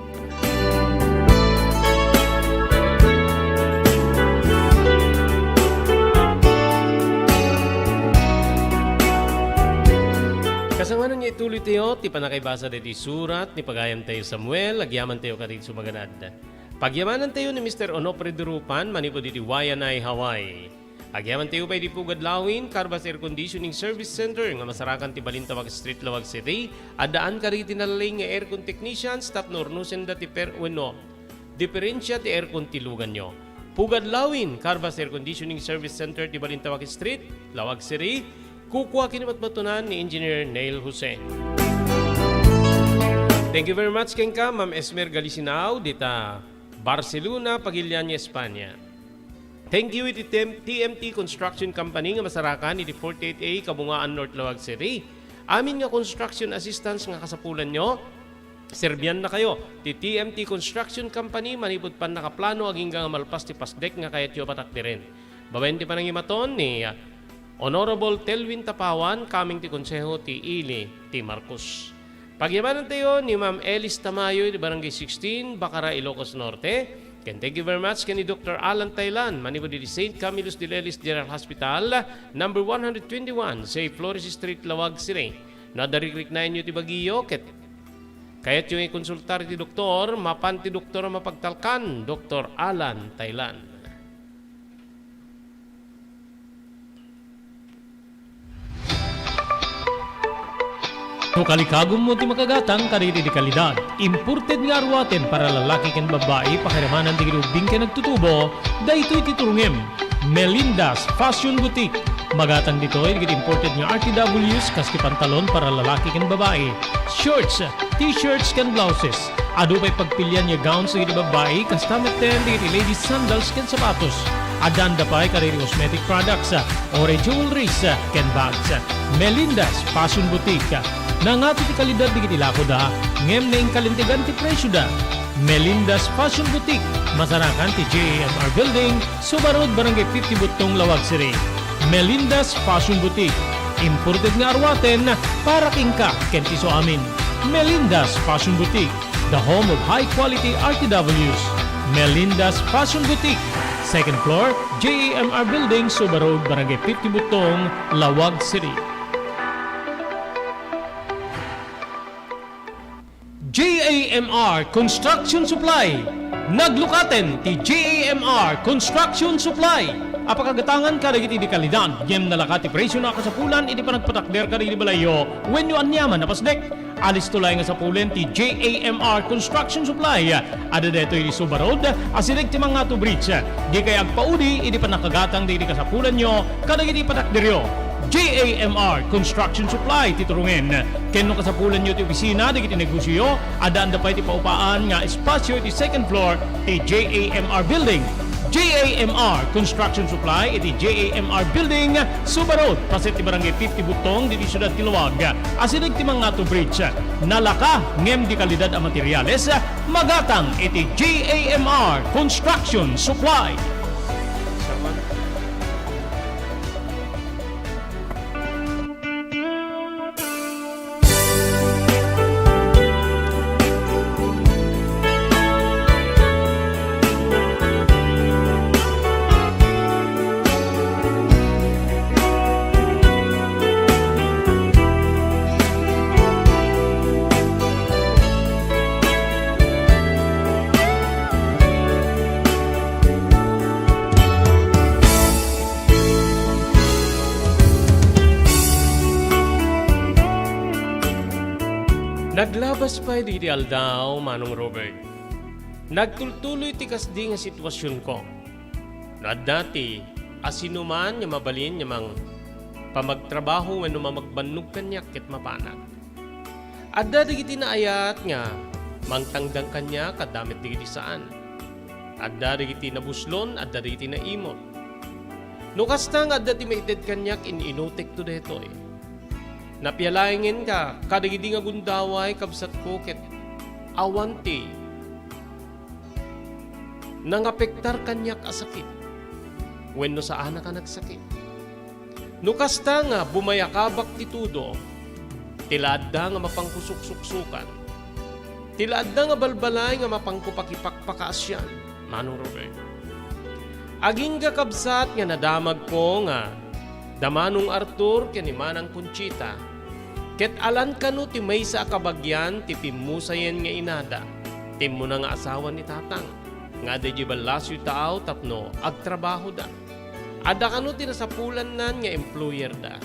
Kasamanan niya ituloy tayo, ti panakaibasa diti surat, ni pagayam tayo Samuel, agyaman tayo karit sumaganad. Pagyamanan tayo ni Mr. Onofre Durupan, manipo diti Wayanay, Hawaii. Agyaman tayo pa di Pugad Lawin, Carbas Air Conditioning Service Center, nga masarakan ti Balintawak Street, Lawag City, adaan karit tinalaling nga aircon technicians, tapno urnusen dati per uno. Diferensya ti aircon tilugan nyo. Pugad Lawin, Carbas Air Conditioning Service Center, ti Balintawak Street, Lawag City, kukuha kinimatmatunan ni Engineer Neil Jose. Thank you very much keng ka, Ma'am Esmer Galisinao, dita Barcelona, Pagilianya, Espanya. Thank you iti TMT Construction Company nga masarakan iti 48A, Kabungaan, North Lawag City. Amin nga construction assistance nga kasapulan nyo, Serbian na kayo. Ti TMT Construction Company, manipod pan nakaplano aging nga malpas ti pasdek nga kayat yo patak di rin. Babayin ti panangimaton ni Honorable Telwin Tapawan, kaming ti konseho ti Ili, ti Marcos. Pagyamanan tayo ni Ma'am Elis Tamayo, di Barangay 16, Bacara, Ilocos Norte. Ken thank you very much ni Dr. Alan Taylan, manipo di St. Camillus de Lelis General Hospital, number 121, sa Flores Street, Lawag City. Nadarikrik na inyo ti Baguio, ket kayat yung ikonsultar ti doktor, mapan ti doktor mapagtalkan, Dr. Alan Taylan. No kalikagom mo ti makagatang kariri di kalidad. Imported nga arwaten para lalaki ken babae pakiramanan ti grubing ken nagtutubo, daytoy ti turungem. Melinda's Fashion Boutique. Magatang ditoy digit imported nga RTWs kaski pantalon para lalaki ken babae. Shorts, t-shirts ken blouses. Adu pay pagpilian nga gowns digit babae custom ten digit ladies sandals ken sapatos. Adanda pay kariri cosmetic products, ore jewelries ken bags. Melinda's Fashion Boutique. Nangati ti kalidad digiti lakod da, ngem na kalintigan ti presyo da. Melinda's Fashion Boutique, masarakan ti JMR Building, Subarod, Barangay 50 Butong, Lawag City. Melinda's Fashion Boutique, imported nga arwaten para kingka kentiso amin. Melinda's Fashion Boutique, the home of high-quality RTWs. Melinda's Fashion Boutique, second floor, JMR Building, Subarod, Barangay 50 Butong, Lawag City. JAMR Construction Supply. Naglukaten ti JAMR Construction Supply. Apakagatangan ka dagiti di kalidad, yem nalaka ti presyo na kasapulan iti panagpatakder ka di balayo when you anyaman na pasdek. alis tulay nga sa pulen ti JAMR Construction Supply. Ada dito yung Subarod, asilig ti mga to bridge. Di kay agpaudi, hindi pa nakagatang di ka sa pulen nyo, kadag hindi patakdiryo. JAMR Construction Supply titurungin. Kenno ka sa pulen nyo ti opisina, di kiti negosyo, ada anda pa iti paupaan nga espasyo ti second floor ti JAMR Building. JAMR Construction Supply iti JAMR Building, Subarod, pasit ti barangay 50 Butong, di Siyudad Tiluwag. Asilig ti mga to bridge, nalaka ngem di kalidad ang materyales, magatang iti JAMR Construction Supply. Naglabas pa di aldaw, Manong Robert. Nagtultuloy ti kasdi nga sitwasyon ko. Na dati, asinuman nga mabalin nga mang pamagtrabaho when mamagbannog kanyak ket mapanag. Adda digiti na ayat nga mangtangdang kanya kadamit digiti saan. Adda digiti na buslon, adda digiti na imot. No kastang adda ti maited kanyak ininutek to detoy. Napialaingin ka, kadagidi nga gundaway kabsat ko ket awanti. Nangapektar kanyak asakit. Wenno saan ka nagsakit. No kasta nga bumayakabak ti tudo, tiladda nga mapangkusuk-suksukan. Tiladda nga balbalay nga mapangkupakipakpakaasyan, Manong Robert. Aging kabsat nga nadamag ko nga Damanong Arthur ken ni Manang Conchita. Ket alan kano ti may sa kabagyan ti pimusayen nga inada. Tim mo na nga asawa ni tatang. Nga de jibalasyo tao tapno agtrabaho da. Ada kano ti nasapulan nan nga employer da.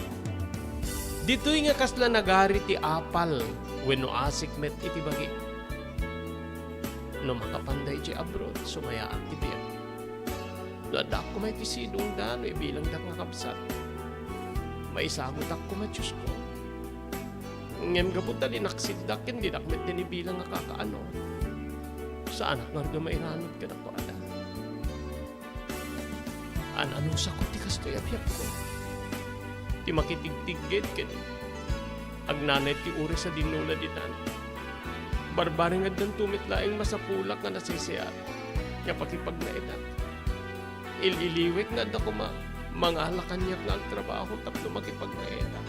Dito'y nga kasla nagari ti apal wenno asik met iti bagi. No makapanday ti abroad sumaya at ti biyak. Ladak ko may tisidong da no ibilang dak nga kabsat. Maisagot ako matyus ko. Ngem gabot dali naksiddak, hindi dakmet din ibilang nga kakaano. Sa anak nga mairanod ka na ko ada. Anong sakot ti kastoy abyak ko. Ti makitigtigid ka ni. Agnanay ti uri sa dinula ditan. Barbaring nga dan tumit laing masapulak nga nasisiyat. Nga pakipag na edat. Ililiwik nga da ko mga alakanyak nga ang trabaho tapno makipag na edat.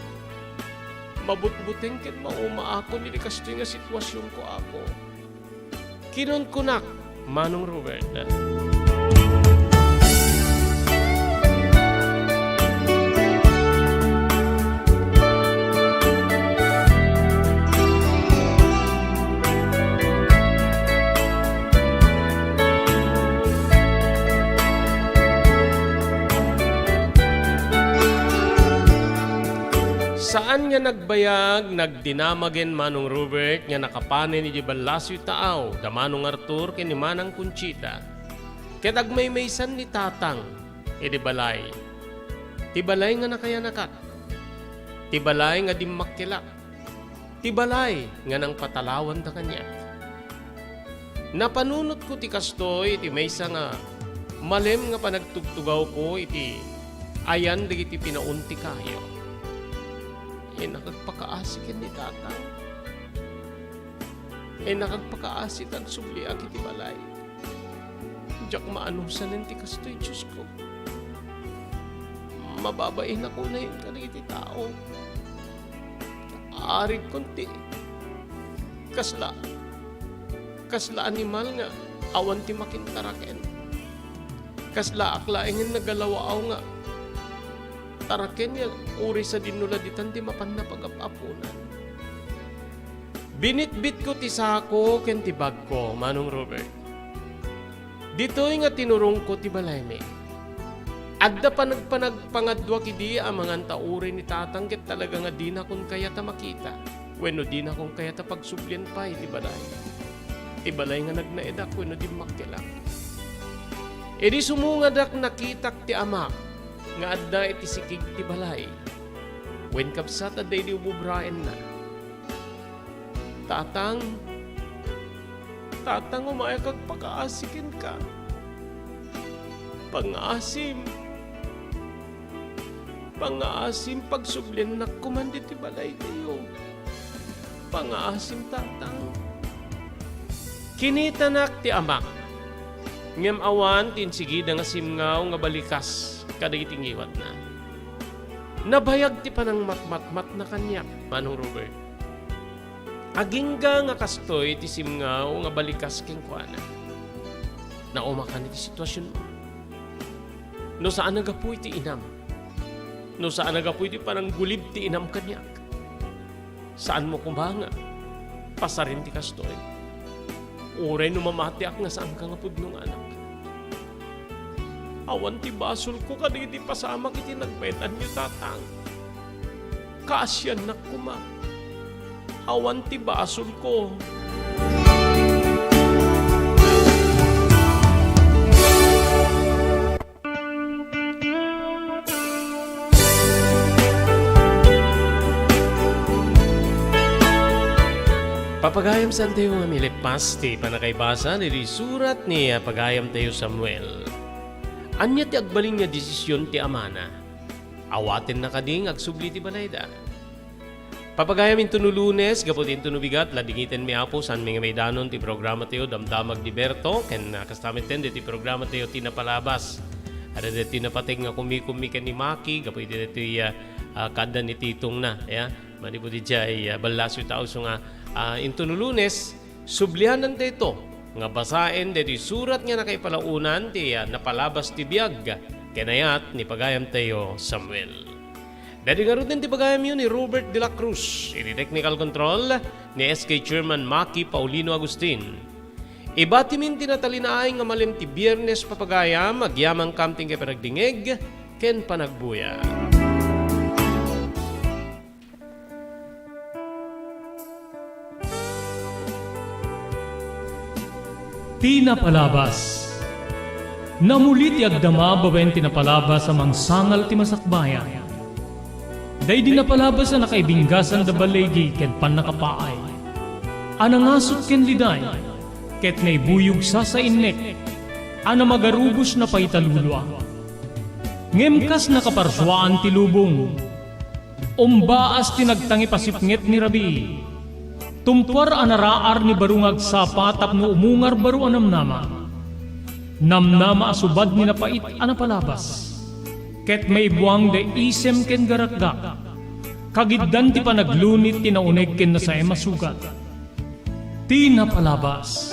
Mabutbuting ket mauma ako ni kastoy nga sitwasyon ko ako. Kinon kunak, Manong Robert. Saan nga nagbayag, nagdinamagen Manong Robert nga nakapanen ni Balasyo taaw, da Manong Arthur ken ni Manang Conchita. Ket agmaymaysan ni tatang, edi balay. Ti balay nga nakayanakat. Ti balay nga dimmakilak. Ti balay nga nang patalawan da kanya. Napanunot ko ti kastoy, ti maysa nga malem nga panagtugtugaw ko iti ayan dagiti pinaunti kayo. Nakagpakaasikin ni tatang. Nakagpakaasik at subliak iti balay. Diyak maanusan ti kastoy Diyos ko. Mababain ako na yun kaniti tao. Arid konti. Kasla animal nga awan ti makintaraken. Kasla aklaingin nagalawaaw nga taraken niya uri sa dinula ditan di mapan na pag-apunan. Binitbit ko ti sako ken ti bag ko, Manong Robert. Dito'y nga tinurong ko ti balay mi. Adda pa nagpanagpangadwa kidi ang mga tauri ni tatang ket talaga nga di na kun kaya ta makita. Wenno di na kung kaya tapag sublyan pa, iti balay. Ibalay nga nagnaedak, wenno di makilak. Edi sumungadak nakitak ti ama, nga adda iti sikig ti balay. Wen kapsat adda di ububraen na. Tatang, umaya kag pakaasikin ka. Pangaasim pagsublin na kumandi ti balay tayo. Pangaasim tatang. Kinitanak ti ama. Ngem awan tinsigida nga simngaw nga balikas kadagiting iwat na. Nabayag ti panang matmatmat na kanyak. Manong Robert? Agingga nga kastoy ti simngaw nga balikas king kuana. Naumakan ti sitwasyon mo. No saan nagapuy ti inam? No saan nagapuy ti panang gulib ti inam kanyak? Saan mo kumbanga? Pasarin ti kastoy. Uray no mamatiak nga saan ka nga pudnong anak. Awan ti basol ko kaditi pasama kiti nagpetan niyo tatang. Kaasyan na kuma. Awan ti basol ko. Papagayam san tayo nga milipas ti panakaybasa ni surat ni Pagayam tayo Samuel. Anya ti agbaling nga desisyon ti amana. Awatin na kading agsubli ti balayda. Papagayam into no Lunes, gapot into no bigat, ladingitin mi apo san mga may danon ti programa tayo Damdamag ni Berto, ken kastamit ten ti programa tayo Tinapalabas. Ada ti tinapating nga kumikumi ken ni Maki, gapot ti kada ni Titong na. Manipo di jay balasyo tao so nga into no Lunes, sublihanan dito nga basain dito surat nga nakaipalaunan ti napalabas ti biag kenayat ni Pagayam tayo Samuel. Dati nga rin ti Pagayam yun ni Robert de la Cruz, ini technical control ni SK Chairman Maki Paulino Agustin. Ibatimin tinatalinaay nga malim ti Biyernes Papagayam, magyamang kamting kay paragdingeg ken panagbuya. Tinapalabas. Namulit ti agdama babaen tinapalabas sa mangsangal ti masakbayan. Day dinapalabas na nakaibinggasan da balegi ket panakapaay. Anangasot ken liday ket naibuyog sa innek. Ana magarubos na paitalulwa. Ngemkas nakaparswaan ti lubong. Umbaas ti nagtangi pasipnget ni Rabi. Tumpar anaraar ni barungag sapa tapno umungar baru anamnama. Namnama asubad ni napait anapalabas. Ket may buwang de isem ken garakgak. Kagiddan ti panaglunit ti nauneg ken na sa emasugat. Tinapalabas.